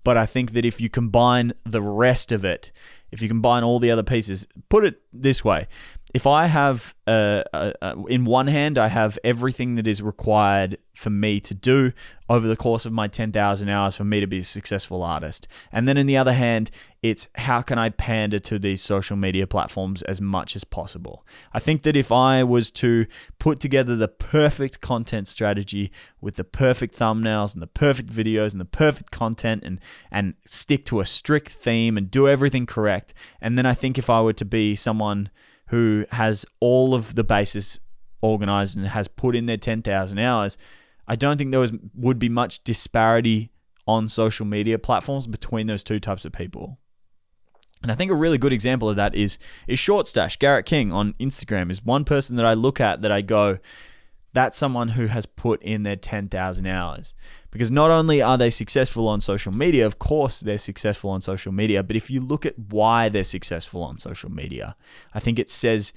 But I think that if you combine the rest of it, if you combine all the other pieces, put it this way, if I have, in one hand, I have everything that is required for me to do over the course of my 10,000 hours for me to be a successful artist. And then in the other hand, it's how can I pander to these social media platforms as much as possible. I think that if I was to put together the perfect content strategy with the perfect thumbnails and the perfect videos and the perfect content, and stick to a strict theme and do everything correct, and then I think if I were to be someone who has all of the bases organized and has put in their 10,000 hours, I don't think there would be much disparity on social media platforms between those two types of people. And I think a really good example of that is Short Stash. Garrett King on Instagram is one person that I look at that I go, that's someone who has put in their 10,000 hours. Because not only are they successful on social media, of course they're successful on social media, but if you look at why they're successful on social media, I think it says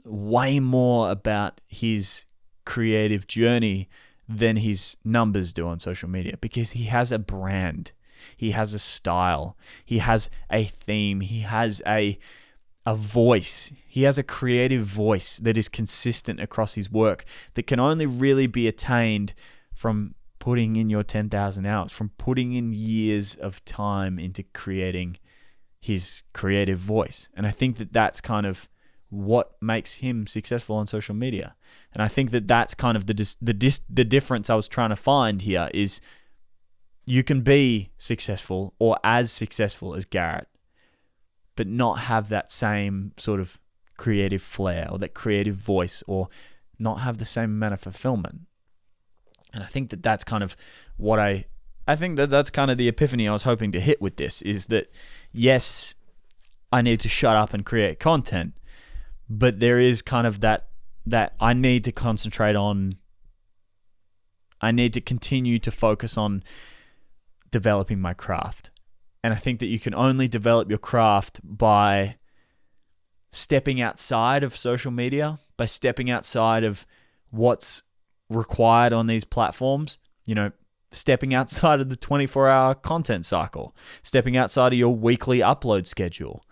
way more about his creative journey than his numbers do on social media, because he has a brand, he has a style, he has a theme, he has a voice, he has a creative voice that is consistent across his work that can only really be attained from putting in your 10,000 hours, from putting in years of time into creating his creative voice. And I think that that's kind of what makes him successful on social media. And I think that that's kind of the difference I was trying to find here is you can be successful or as successful as Garrett, but not have that same sort of creative flair or that creative voice, or not have the same amount of fulfillment. And I think that that's kind of what I think that that's kind of the epiphany I was hoping to hit with this, is that yes, I need to shut up and create content, but there is kind of that I need to concentrate on, I need to continue to focus on developing my craft. And I think that you can only develop your craft by stepping outside of social media, by stepping outside of what's required on these platforms, stepping outside of the 24-hour content cycle, stepping outside of your weekly upload schedule.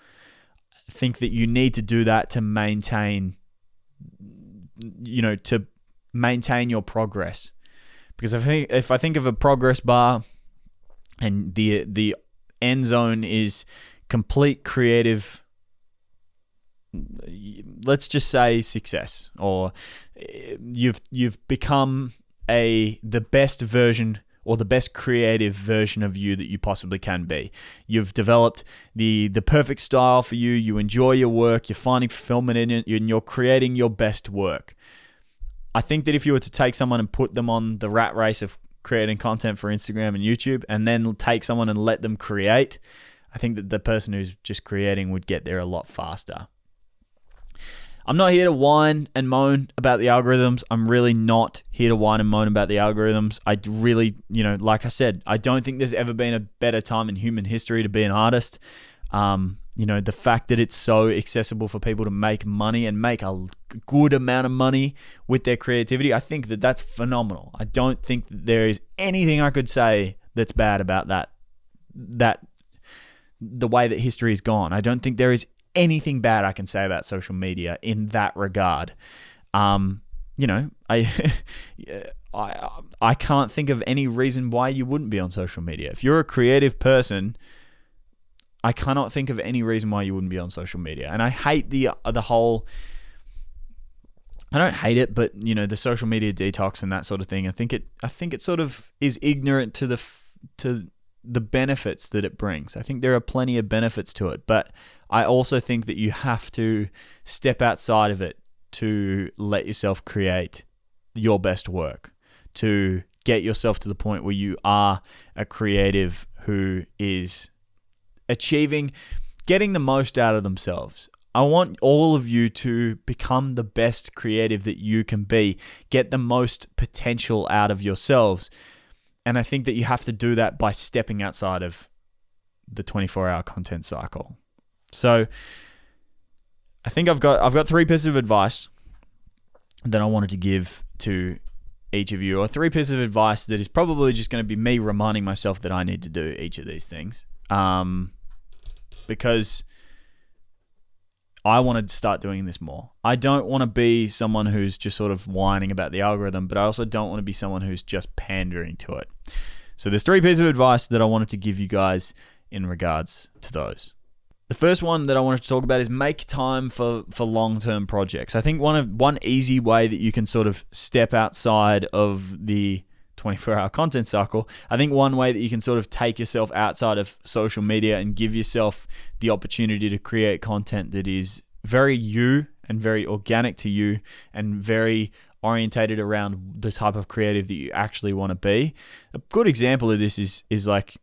I think that you need to do that to maintain your progress. Because if I think of a progress bar and the end zone is complete creative, let's just say success, or you've become the best version or the best creative version of you that you possibly can be. You've developed the perfect style for you. You enjoy your work. You're finding fulfillment in it, and you're creating your best work. I think that if you were to take someone and put them on the rat race of creating content for Instagram and YouTube, and then take someone and let them create, I think that the person who's just creating would get there a lot faster. I'm not here to whine and moan about the algorithms. I'm really not here to whine and moan about the algorithms. I really, like I said, I don't think there's ever been a better time in human history to be an artist. The fact that it's so accessible for people to make money and make a good amount of money with their creativity, I think that that's phenomenal. I don't think that there is anything I could say that's bad about that the way that history has gone. I don't think there is anything bad I can say about social media in that regard. I can't think of any reason why you wouldn't be on social media. If you're a creative person, I cannot think of any reason why you wouldn't be on social media. And I hate the whole, I don't hate it, but the social media detox and that sort of thing. I think it sort of is ignorant to the benefits that it brings. I think there are plenty of benefits to it, but I also think that you have to step outside of it to let yourself create your best work, to get yourself to the point where you are a creative who is getting the most out of themselves. I want all of you to become the best creative that you can be, get the most potential out of yourselves. And I think that you have to do that by stepping outside of the 24-hour content cycle. So I think I've got 3 pieces of advice that I wanted to give to each of you, or 3 pieces of advice that is probably just going to be me reminding myself that I need to do each of these things. Because I want to start doing this more. I don't want to be someone who's just sort of whining about the algorithm, but I also don't want to be someone who's just pandering to it. So there's 3 pieces of advice that I wanted to give you guys in regards to those. The first one that I wanted to talk about is make time for long-term projects. I think one easy way that you can sort of step outside of the 24-hour content cycle, I think one way that you can sort of take yourself outside of social media and give yourself the opportunity to create content that is very you and very organic to you and very orientated around the type of creative that you actually want to be. A good example of this is like,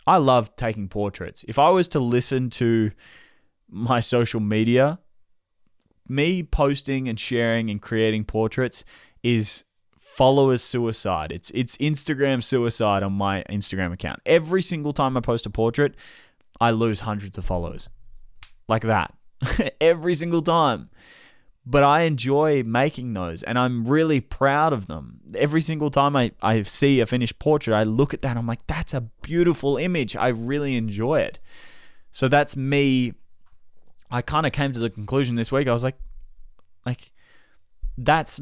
I love taking portraits. If I was to listen to my social media, me posting and sharing and creating portraits is followers suicide. It's Instagram suicide on my Instagram account. Every single time I post a portrait, I lose hundreds of followers. Like that. Every single time. But I enjoy making those, and I'm really proud of them. Every single time I see a finished portrait, I look at that and I'm like, that's a beautiful image. I really enjoy it. So that's me. I kind of came to the conclusion this week. I was like that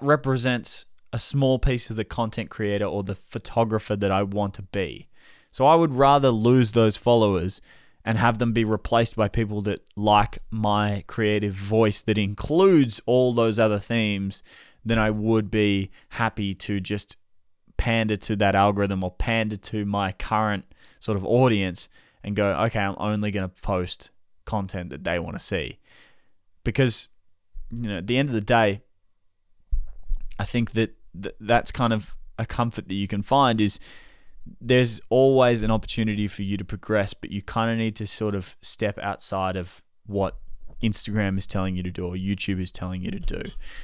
represents a small piece of the content creator or the photographer that I want to be. So I would rather lose those followers and have them be replaced by people that like my creative voice that includes all those other themes than I would be happy to just pander to that algorithm or pander to my current sort of audience and go, okay, I'm only going to post content that they want to see. Because, at the end of the day, I think that that's kind of a comfort that you can find is there's always an opportunity for you to progress, but you kind of need to sort of step outside of what Instagram is telling you to do or YouTube is telling you to do.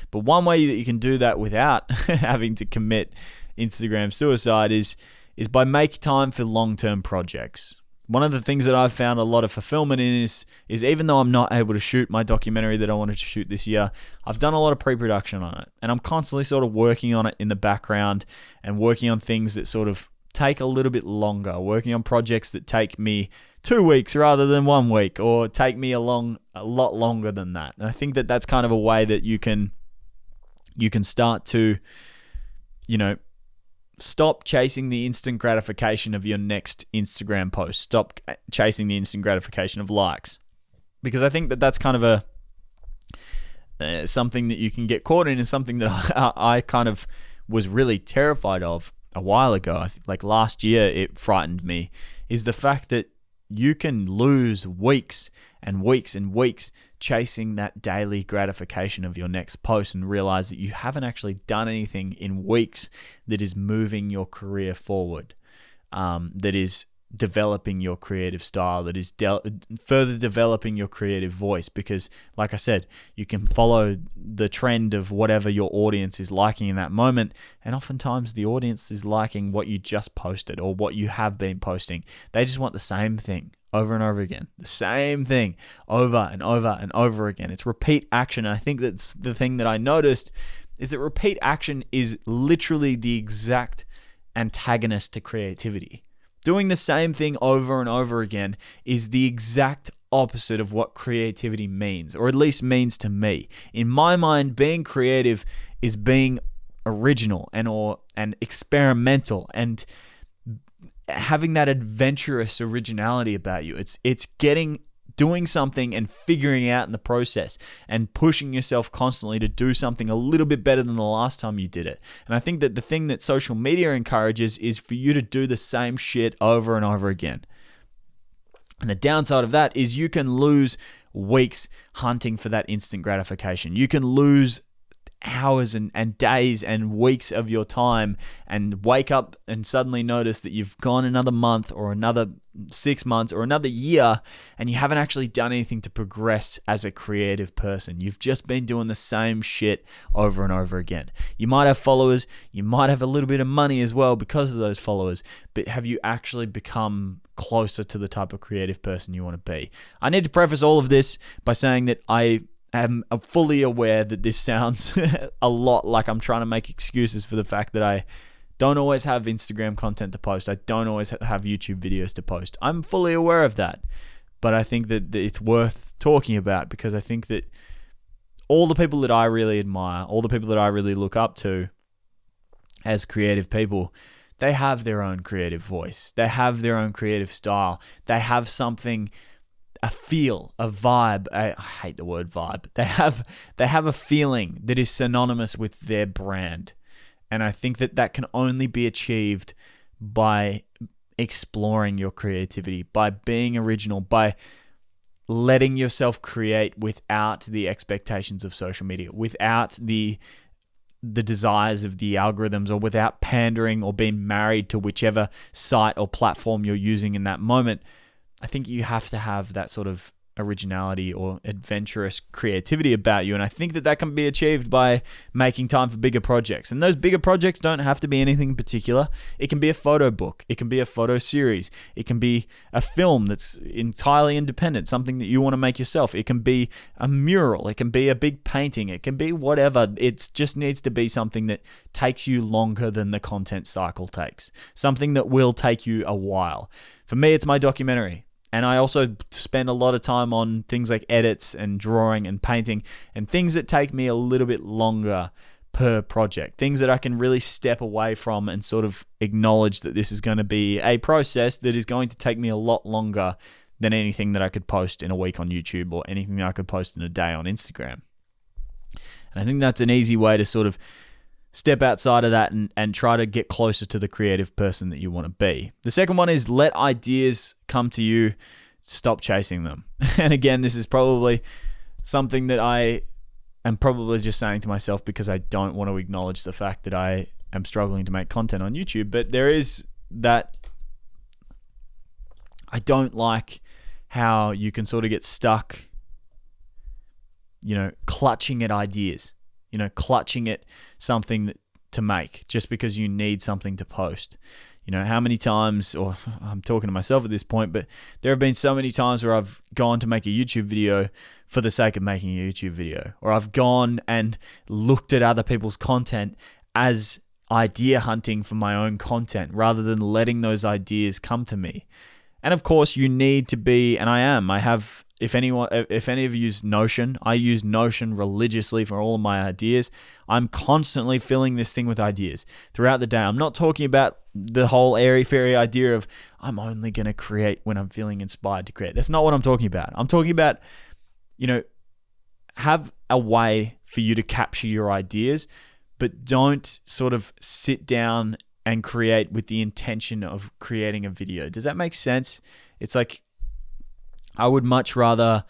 But one way that you can do that without having to commit Instagram suicide is by making time for long-term projects. One of the things that I've found a lot of fulfillment in is even though I'm not able to shoot my documentary that I wanted to shoot this year, I've done a lot of pre-production on it. And I'm constantly sort of working on it in the background and working on things that sort of take a little bit longer, working on projects that take me 2 weeks rather than 1 week, or take me a lot longer than that. And I think that that's kind of a way that you can start to, stop chasing the instant gratification of your next Instagram post. Stop chasing the instant gratification of likes, because I think that that's kind of something that you can get caught in, and something that I kind of was really terrified of a while ago. I think like last year it frightened me, is the fact that you can lose weeks and weeks and weeks chasing that daily gratification of your next post and realize that you haven't actually done anything in weeks that is moving your career forward, that is developing your creative style, that is further developing your creative voice. Because like I said, you can follow the trend of whatever your audience is liking in that moment, and oftentimes the audience is liking what you just posted or what you have been posting. They just want the same thing over and over again, the same thing over and over and over again. It's repeat action. And I think that's the thing that I noticed, is that repeat action is literally the exact antagonist to creativity. Doing the same thing over and over again is the exact opposite of what creativity means, or at least means to me. In my mind, being creative is being original and experimental and having that adventurous originality about you. It's doing something and figuring out in the process and pushing yourself constantly to do something a little bit better than the last time you did it. And I think that the thing that social media encourages is for you to do the same shit over and over again. And the downside of that is you can lose weeks hunting for that instant gratification. You can lose hours and days and weeks of your time and wake up and suddenly notice that you've gone another month or another 6 months or another year and you haven't actually done anything to progress as a creative person. You've just been doing the same shit over and over again. You might have followers, you might have a little bit of money as well because of those followers, but have you actually become closer to the type of creative person you want to be? I need to preface all of this by saying that I'm fully aware that this sounds a lot like I'm trying to make excuses for the fact that I don't always have Instagram content to post. I don't always have YouTube videos to post. I'm fully aware of that. But I think that it's worth talking about, because I think that all the people that I really admire, all the people that I really look up to as creative people, they have their own creative voice. They have their own creative style. They have something, a feel, a vibe. I hate the word vibe. They have a feeling that is synonymous with their brand. And I think that can only be achieved by exploring your creativity, by being original, by letting yourself create without the expectations of social media, without the desires of the algorithms, or without pandering or being married to whichever site or platform you're using in that moment. I think you have to have that sort of originality or adventurous creativity about you. And I think that that can be achieved by making time for bigger projects. And those bigger projects don't have to be anything particular. It can be a photo book. It can be a photo series. It can be a film that's entirely independent, something that you want to make yourself. It can be a mural. It can be a big painting. It can be whatever. It just needs to be something that takes you longer than the content cycle takes. Something that will take you a while. For me, it's my documentary. And I also spend a lot of time on things like edits and drawing and painting and things that take me a little bit longer per project. Things that I can really step away from and sort of acknowledge that this is going to be a process that is going to take me a lot longer than anything that I could post in a week on YouTube or anything that I could post in a day on Instagram. And I think that's an easy way to sort of step outside of that and try to get closer to the creative person that you want to be. The second one is let ideas come to you. Stop chasing them. And again, this is probably something that I am probably just saying to myself because I don't want to acknowledge the fact that I am struggling to make content on YouTube. But there is that I don't like how you can sort of get stuck, clutching at ideas. Clutching at something to make just because you need something to post. How many times, or I'm talking to myself at this point, but there have been so many times where I've gone to make a YouTube video for the sake of making a YouTube video, or I've gone and looked at other people's content as idea hunting for my own content rather than letting those ideas come to me. And of course, you need to be, and I have, if any of you use Notion, I use Notion religiously for all of my ideas. I'm constantly filling this thing with ideas throughout the day. I'm not talking about the whole airy-fairy idea of I'm only going to create when I'm feeling inspired to create. That's not what I'm talking about. I'm talking about, have a way for you to capture your ideas, but don't sort of sit down and create with the intention of creating a video. Does that make sense? It's like, I would much rather,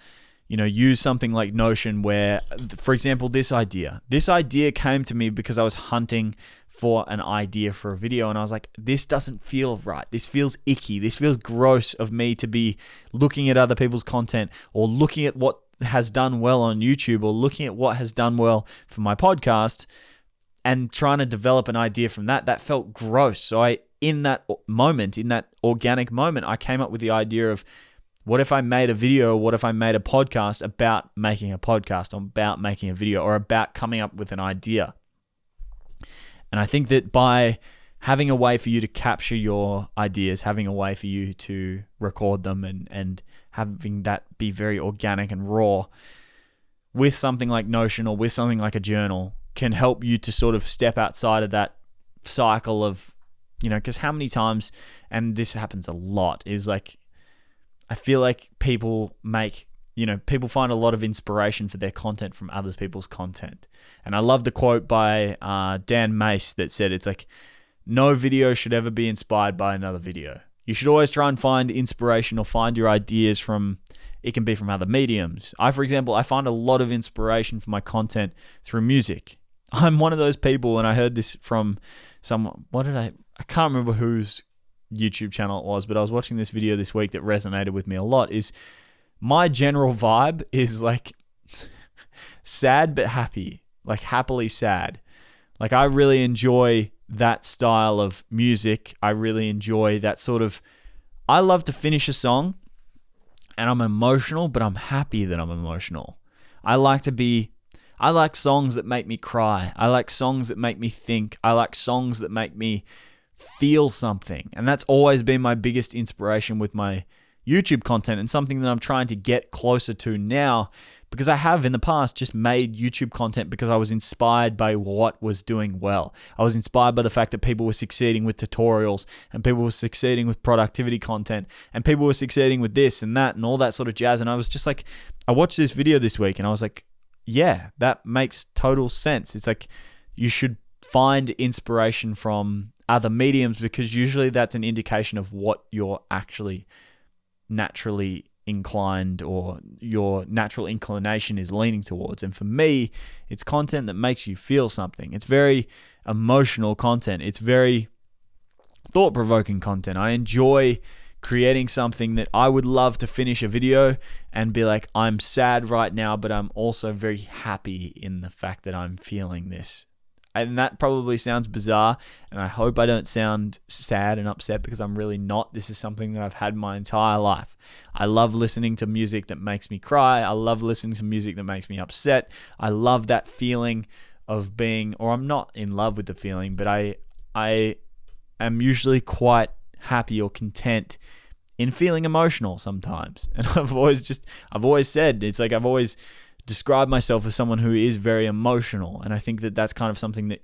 use something like Notion where, for example, this idea came to me because I was hunting for an idea for a video and I was like, this doesn't feel right. This feels icky. This feels gross of me to be looking at other people's content or looking at what has done well on YouTube or looking at what has done well for my podcast and trying to develop an idea from that. That felt gross. So in that organic moment, I came up with the idea of, what if I made a video? What if I made a podcast about making a podcast, or about making a video, or about coming up with an idea? And I think that by having a way for you to capture your ideas, having a way for you to record them and having that be very organic and raw with something like Notion or with something like a journal can help you to sort of step outside of that cycle of, because how many times, and this happens a lot, is like, I feel like people find a lot of inspiration for their content from other people's content. And I love the quote by Dan Mace that said, it's like, no video should ever be inspired by another video. You should always try and find inspiration or find your ideas it can be from other mediums. For example, I find a lot of inspiration for my content through music. I'm one of those people, and I heard this from someone, I can't remember whose YouTube channel it was, but I was watching this video this week that resonated with me a lot, is my general vibe is like sad but happy, like happily sad. Like I really enjoy that style of music. I really enjoy that sort of, I love to finish a song and I'm emotional, but I'm happy that I'm emotional. I like songs that make me cry. I like songs that make me think. I like songs that make me feel something. And that's always been my biggest inspiration with my YouTube content, and something that I'm trying to get closer to now, because I have in the past just made YouTube content because I was inspired by what was doing well. I was inspired by the fact that people were succeeding with tutorials and people were succeeding with productivity content and people were succeeding with this and that and all that sort of jazz. And I was just like, I watched this video this week and I was like, yeah, that makes total sense. It's like you should find inspiration from other mediums, because usually that's an indication of what you're actually naturally inclined or your natural inclination is leaning towards. And for me, it's content that makes you feel something. It's very emotional content. It's very thought-provoking content. I enjoy creating something that I would love to finish a video and be like, I'm sad right now, but I'm also very happy in the fact that I'm feeling this. And that probably sounds bizarre, and I hope I don't sound sad and upset, because I'm really not. This is something that I've had my entire life. I love listening to music that makes me cry. I love listening to music that makes me upset. I love that feeling of being, or I'm not in love with the feeling, but I am usually quite happy or content in feeling emotional sometimes. And I've always said, it's like I've always describe myself as someone who is very emotional, and I think that that's kind of something that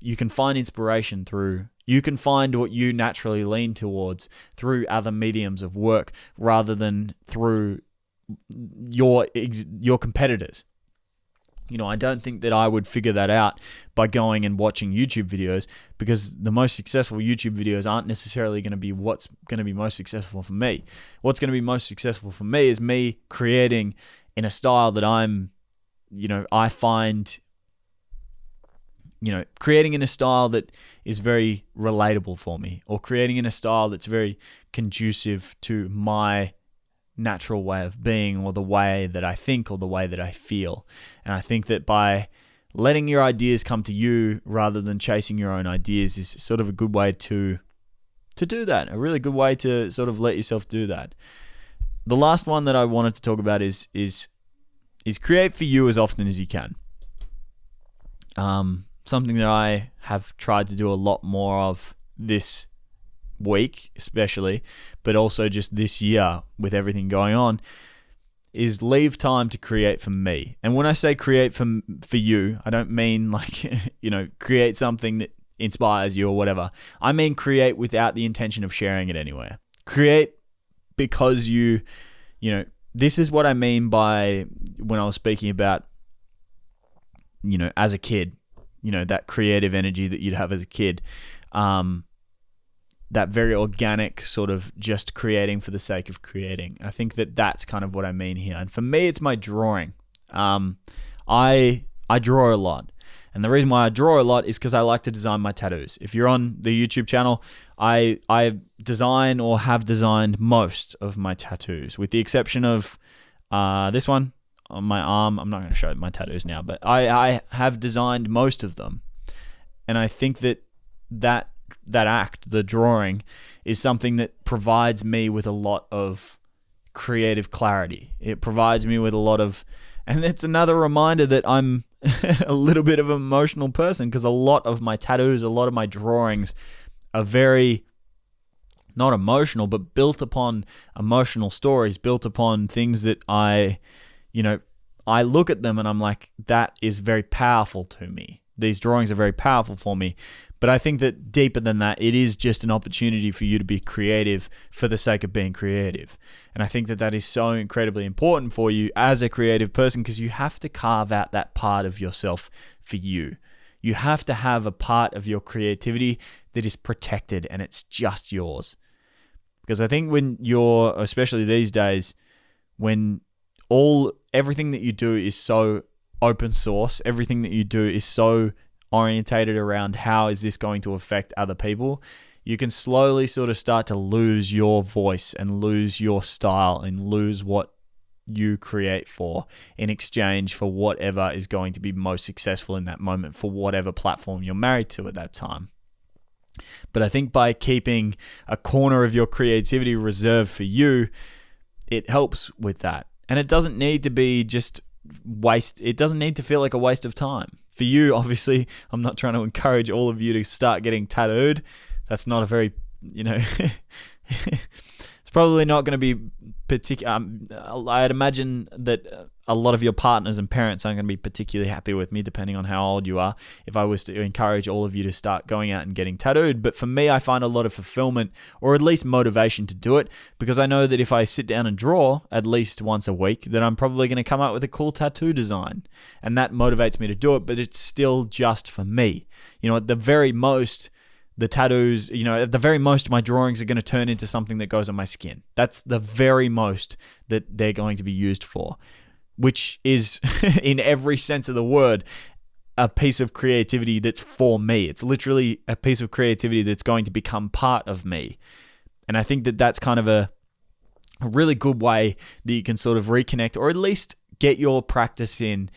you can find inspiration through. You can find what you naturally lean towards through other mediums of work rather than through your competitors. I don't think that I would figure that out by going and watching YouTube videos, because the most successful YouTube videos aren't necessarily going to be what's going to be most successful for me. What's going to be most successful for me is me creating in a style that I find, creating in a style that is very relatable for me, or creating in a style that's very conducive to my natural way of being, or the way that I think, or the way that I feel. And I think that by letting your ideas come to you rather than chasing your own ideas is sort of a good way to do that, a really good way to sort of let yourself do that. The last one that I wanted to talk about is create for you as often as you can. Something that I have tried to do a lot more of this week, especially, but also just this year with everything going on, is leave time to create for me. And when I say create for you, I don't mean like, create something that inspires you or whatever. I mean create without the intention of sharing it anywhere. Create because this is what I mean by when I was speaking about, as a kid, that creative energy that you'd have as a kid, that very organic sort of just creating for the sake of creating. I think that that's kind of what I mean here. And for me, it's my drawing. I draw a lot. And the reason why I draw a lot is because I like to design my tattoos. If you're on the YouTube channel, I design or have designed most of my tattoos, with the exception of this one on my arm. I'm not going to show my tattoos now, but I have designed most of them. And I think that act, the drawing, is something that provides me with a lot of creative clarity. It provides me with a lot of, and it's another reminder that I'm a little bit of an emotional person, because a lot of my tattoos, a lot of my drawings are very, not emotional, but built upon emotional stories, built upon things that I look at them and I'm like, that is very powerful to me. These drawings are very powerful for me. But I think that deeper than that, it is just an opportunity for you to be creative for the sake of being creative. And I think that is so incredibly important for you as a creative person, because you have to carve out that part of yourself for you. You have to have a part of your creativity that is protected and it's just yours. Because I think when you're, especially these days, when everything that you do is so open source, everything that you do is so orientated around how is this going to affect other people, you can slowly sort of start to lose your voice and lose your style and lose what you create for in exchange for whatever is going to be most successful in that moment for whatever platform you're married to at that time. But I think by keeping a corner of your creativity reserved for you, it helps with that. And it doesn't need to be just it doesn't need to feel like a waste of time. For you, obviously, I'm not trying to encourage all of you to start getting tattooed. That's not a very, it's probably not going to be particular. I'd imagine that a lot of your partners and parents aren't going to be particularly happy with me, depending on how old you are, if I was to encourage all of you to start going out and getting tattooed. But for me, I find a lot of fulfillment, or at least motivation to do it, because I know that if I sit down and draw at least once a week, then I'm probably going to come up with a cool tattoo design. And that motivates me to do it, but it's still just for me. At the very most, the tattoos, at the very most, my drawings are going to turn into something that goes on my skin. That's the very most that they're going to be used for, which is, in every sense of the word, a piece of creativity that's for me. It's literally a piece of creativity that's going to become part of me. And I think that that's kind of a really good way that you can sort of reconnect, or at least get your practice in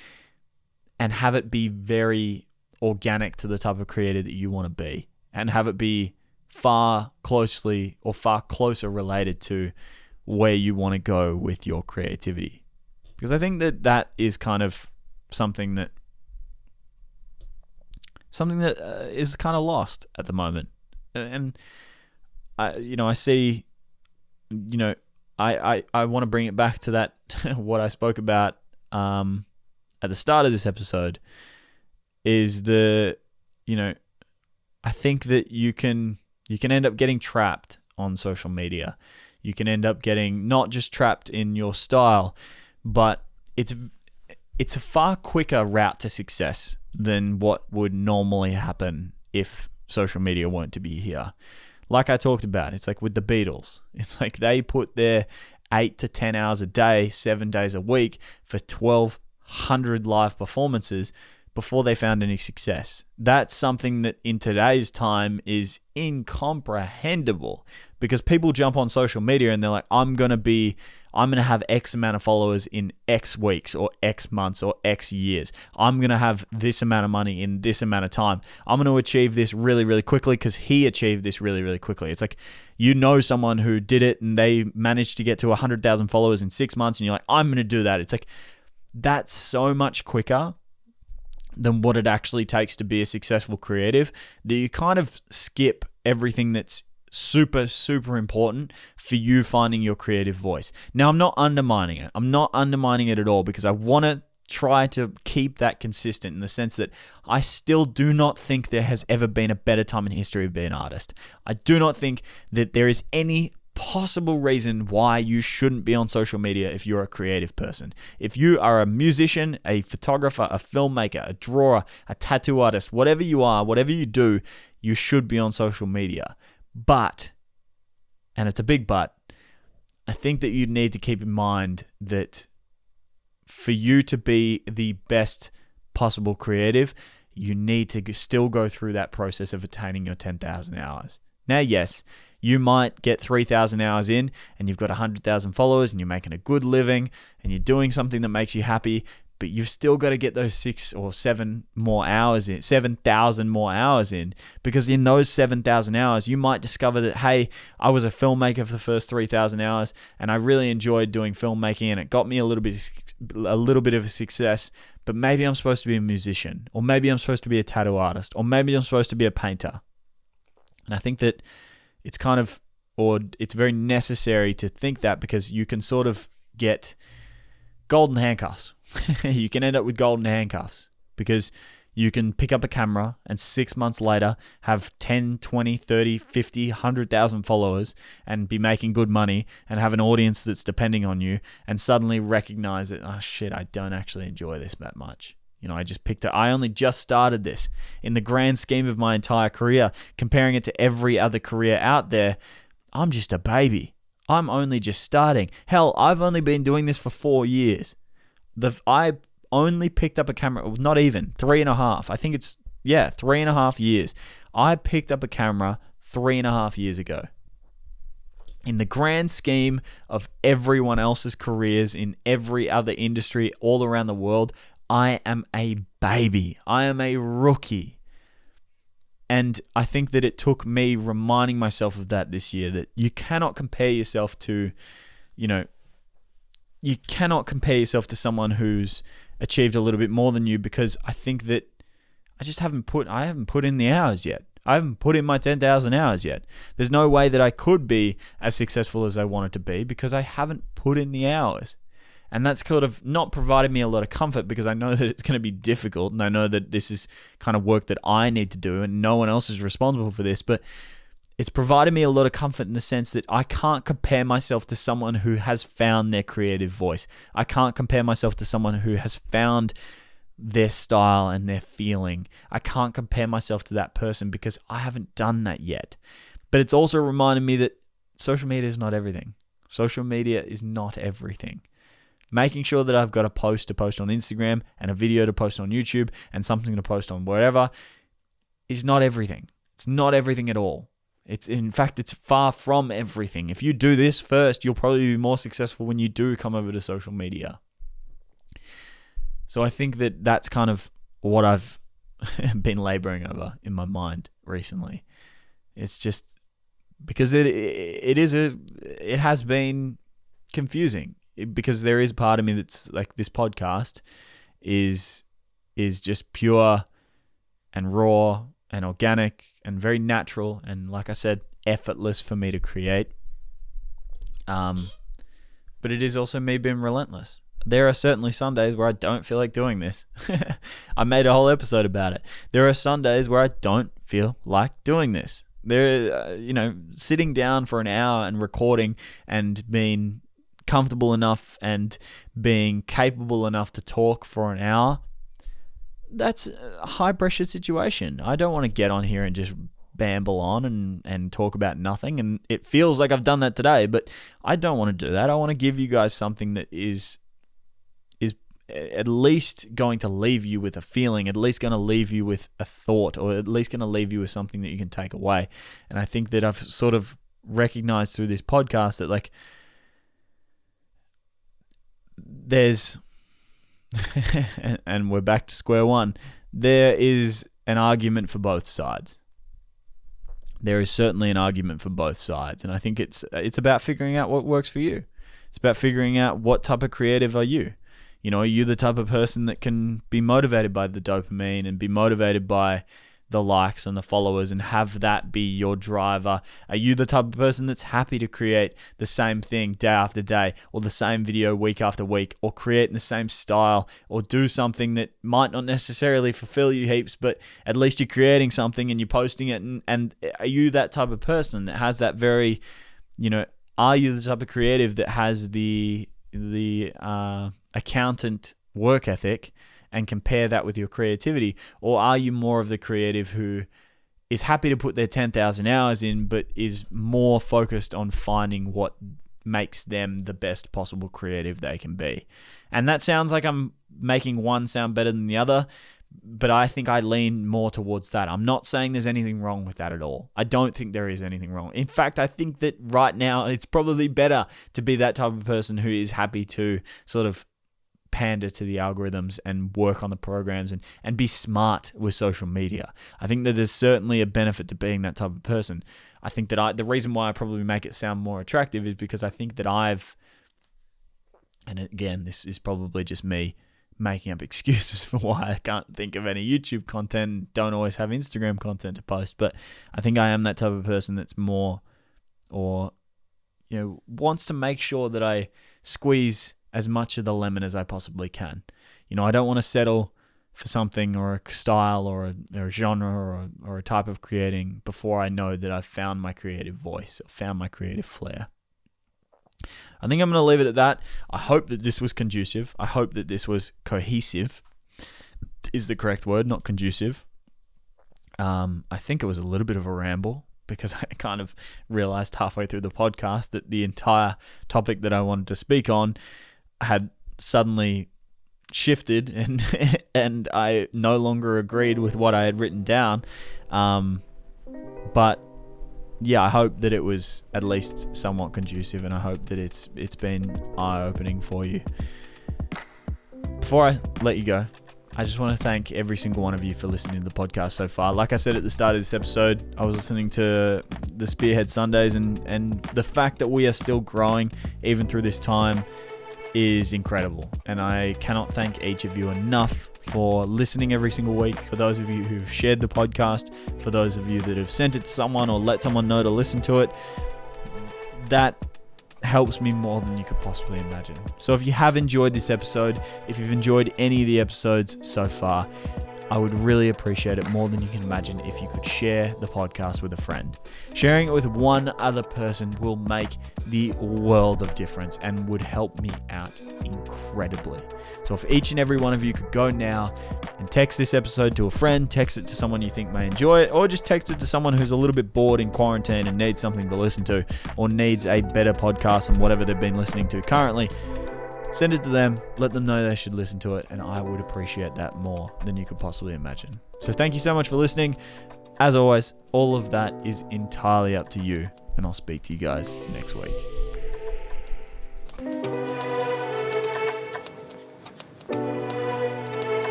and have it be very organic to the type of creator that you want to be, and have it be far closer related to where you want to go with your creativity. Because I think that that is kind of something that is kind of lost at the moment. And I see, I want to bring it back to that what I spoke about at the start of this episode, is I think that you can end up getting trapped on social media. You can end up getting not just trapped in your style, but it's a far quicker route to success than what would normally happen if social media weren't to be here. Like I talked about, it's like with the Beatles. It's like they put their 8 to 10 hours a day, 7 days a week for 1,200 live performances before they found any success. That's something that in today's time is incomprehensible, because people jump on social media and they're like, I'm going to have X amount of followers in X weeks or X months or X years. I'm going to have this amount of money in this amount of time. I'm going to achieve this really, really quickly because he achieved this really, really quickly. It's like, someone who did it and they managed to get to 100,000 followers in 6 months, and you're like, I'm going to do that. It's like, that's so much quicker than what it actually takes to be a successful creative, that you kind of skip everything that's super, super important for you finding your creative voice. Now, I'm not undermining it. I'm not undermining it at all, because I want to try to keep that consistent, in the sense that I still do not think there has ever been a better time in history of being an artist. I do not think that there is any possible reason why you shouldn't be on social media if you're a creative person. If you are a musician, a photographer, a filmmaker, a drawer, a tattoo artist, whatever you are, whatever you do, you should be on social media. But, and it's a big but, I think that you need to keep in mind that for you to be the best possible creative, you need to still go through that process of attaining your 10,000 hours. Now, yes, you might get 3,000 hours in and you've got 100,000 followers and you're making a good living and you're doing something that makes you happy, but you've still got to get those 6 or 7 more hours in, 7,000 more hours in, because in those 7,000 hours, you might discover that, hey, I was a filmmaker for the first 3,000 hours and I really enjoyed doing filmmaking and it got me a little bit of a success, but maybe I'm supposed to be a musician, or maybe I'm supposed to be a tattoo artist, or maybe I'm supposed to be a painter. And I think that it's it's very necessary to think that, because you can sort of get golden handcuffs. You can end up with golden handcuffs, because you can pick up a camera and 6 months later have 10, 20, 30, 50, 100,000 followers and be making good money and have an audience that's depending on you, and suddenly recognize that, oh shit, I don't actually enjoy this that much. I only just started this. In the grand scheme of my entire career, comparing it to every other career out there, I'm just a baby. I'm only just starting. Hell, I've only been doing this for 4 years. I only picked up a camera, not even, 3.5. I think it's, 3.5 years. I picked up a camera 3.5 years ago. In the grand scheme of everyone else's careers in every other industry all around the world, I am a baby. I am a rookie. And I think that it took me reminding myself of that this year, that you cannot compare yourself to, someone who's achieved a little bit more than you, because I think that I haven't put in the hours yet. I haven't put in my 10,000 hours yet. There's no way that I could be as successful as I wanted to be, because I haven't put in the hours. And that's kind of not provided me a lot of comfort, because I know that it's going to be difficult, and I know that this is kind of work that I need to do and no one else is responsible for this, but it's provided me a lot of comfort in the sense that I can't compare myself to someone who has found their creative voice. I can't compare myself to someone who has found their style and their feeling. I can't compare myself to that person, because I haven't done that yet. But it's also reminded me that social media is not everything. Social media is not everything. Making sure that I've got a post to post on Instagram and a video to post on YouTube and something to post on wherever is not everything. It's not everything at all. In fact, it's far from everything. If you do this first, you'll probably be more successful when you do come over to social media. So I think that that's kind of what I've been laboring over in my mind recently. It's just because it has been confusing, because there is part of me that's like, this podcast is just pure and raw and organic and very natural and, like I said, effortless for me to create. But it is also me being relentless. There are certainly Sundays where I don't feel like doing this. I made a whole episode about it. There are Sundays where I don't feel like doing this. Sitting down for an hour and recording and being comfortable enough and being capable enough to talk for an hour, that's a high pressure situation. I don't want to get on here and just bamble on and talk about nothing. And it feels like I've done that today, but I don't want to do that. I want to give you guys something that is at least going to leave you with a feeling, at least going to leave you with a thought, or at least going to leave you with something that you can take away. And I think that I've sort of recognized through this podcast that, like, there's and we're back to square one. There is an argument for both sides. There is certainly an argument for both sides, and I think it's about figuring out what works for you. It's about figuring out what type of creative are you. Are you the type of person that can be motivated by the dopamine and be motivated by the likes and the followers and have that be your driver? Are you the type of person that's happy to create the same thing day after day, or the same video week after week, or create in the same style, or do something that might not necessarily fulfill you heaps, but at least you're creating something and you're posting it? And are you that type of person that has that very, are you the type of creative that has the accountant work ethic and compare that with your creativity? Or are you more of the creative who is happy to put their 10,000 hours in, but is more focused on finding what makes them the best possible creative they can be? And that sounds like I'm making one sound better than the other, but I think I lean more towards that. I'm not saying there's anything wrong with that at all. I don't think there is anything wrong. In fact, I think that right now it's probably better to be that type of person who is happy to sort of pander to the algorithms and work on the programs and be smart with social media. I think that there's certainly a benefit to being that type of person. I think that the reason why I probably make it sound more attractive is because I think that and again, this is probably just me making up excuses for why I can't think of any YouTube content, don't always have Instagram content to post, but I think I am that type of person that's more, or wants to make sure that I squeeze as much of the lemon as I possibly can. I don't want to settle for something or a style or a genre or a type of creating before I know that I've found my creative voice, or found my creative flair. I think I'm going to leave it at that. I hope that this was conducive. I hope that this was cohesive is the correct word, not conducive. I think it was a little bit of a ramble, because I kind of realized halfway through the podcast that the entire topic that I wanted to speak on had suddenly shifted and I no longer agreed with what I had written down. But yeah, I hope that it was at least somewhat conducive, and I hope that it's been eye-opening for you. Before I let you go, I just want to thank every single one of you for listening to the podcast so far. Like I said at the start of this episode, I was listening to the Spearhead Sundays, and the fact that we are still growing even through this time is incredible. And I cannot thank each of you enough for listening every single week. For those of you who've shared the podcast, for those of you that have sent it to someone or let someone know to listen to it, that helps me more than you could possibly imagine. So if you have enjoyed this episode, if you've enjoyed any of the episodes so far, I would really appreciate it more than you can imagine if you could share the podcast with a friend. Sharing it with one other person will make the world of difference and would help me out incredibly. So if each and every one of you could go now and text this episode to a friend, text it to someone you think may enjoy it, or just text it to someone who's a little bit bored in quarantine and needs something to listen to, or needs a better podcast than whatever they've been listening to currently, send it to them, let them know they should listen to it, and I would appreciate that more than you could possibly imagine. So thank you so much for listening. As always, all of that is entirely up to you, and I'll speak to you guys next week.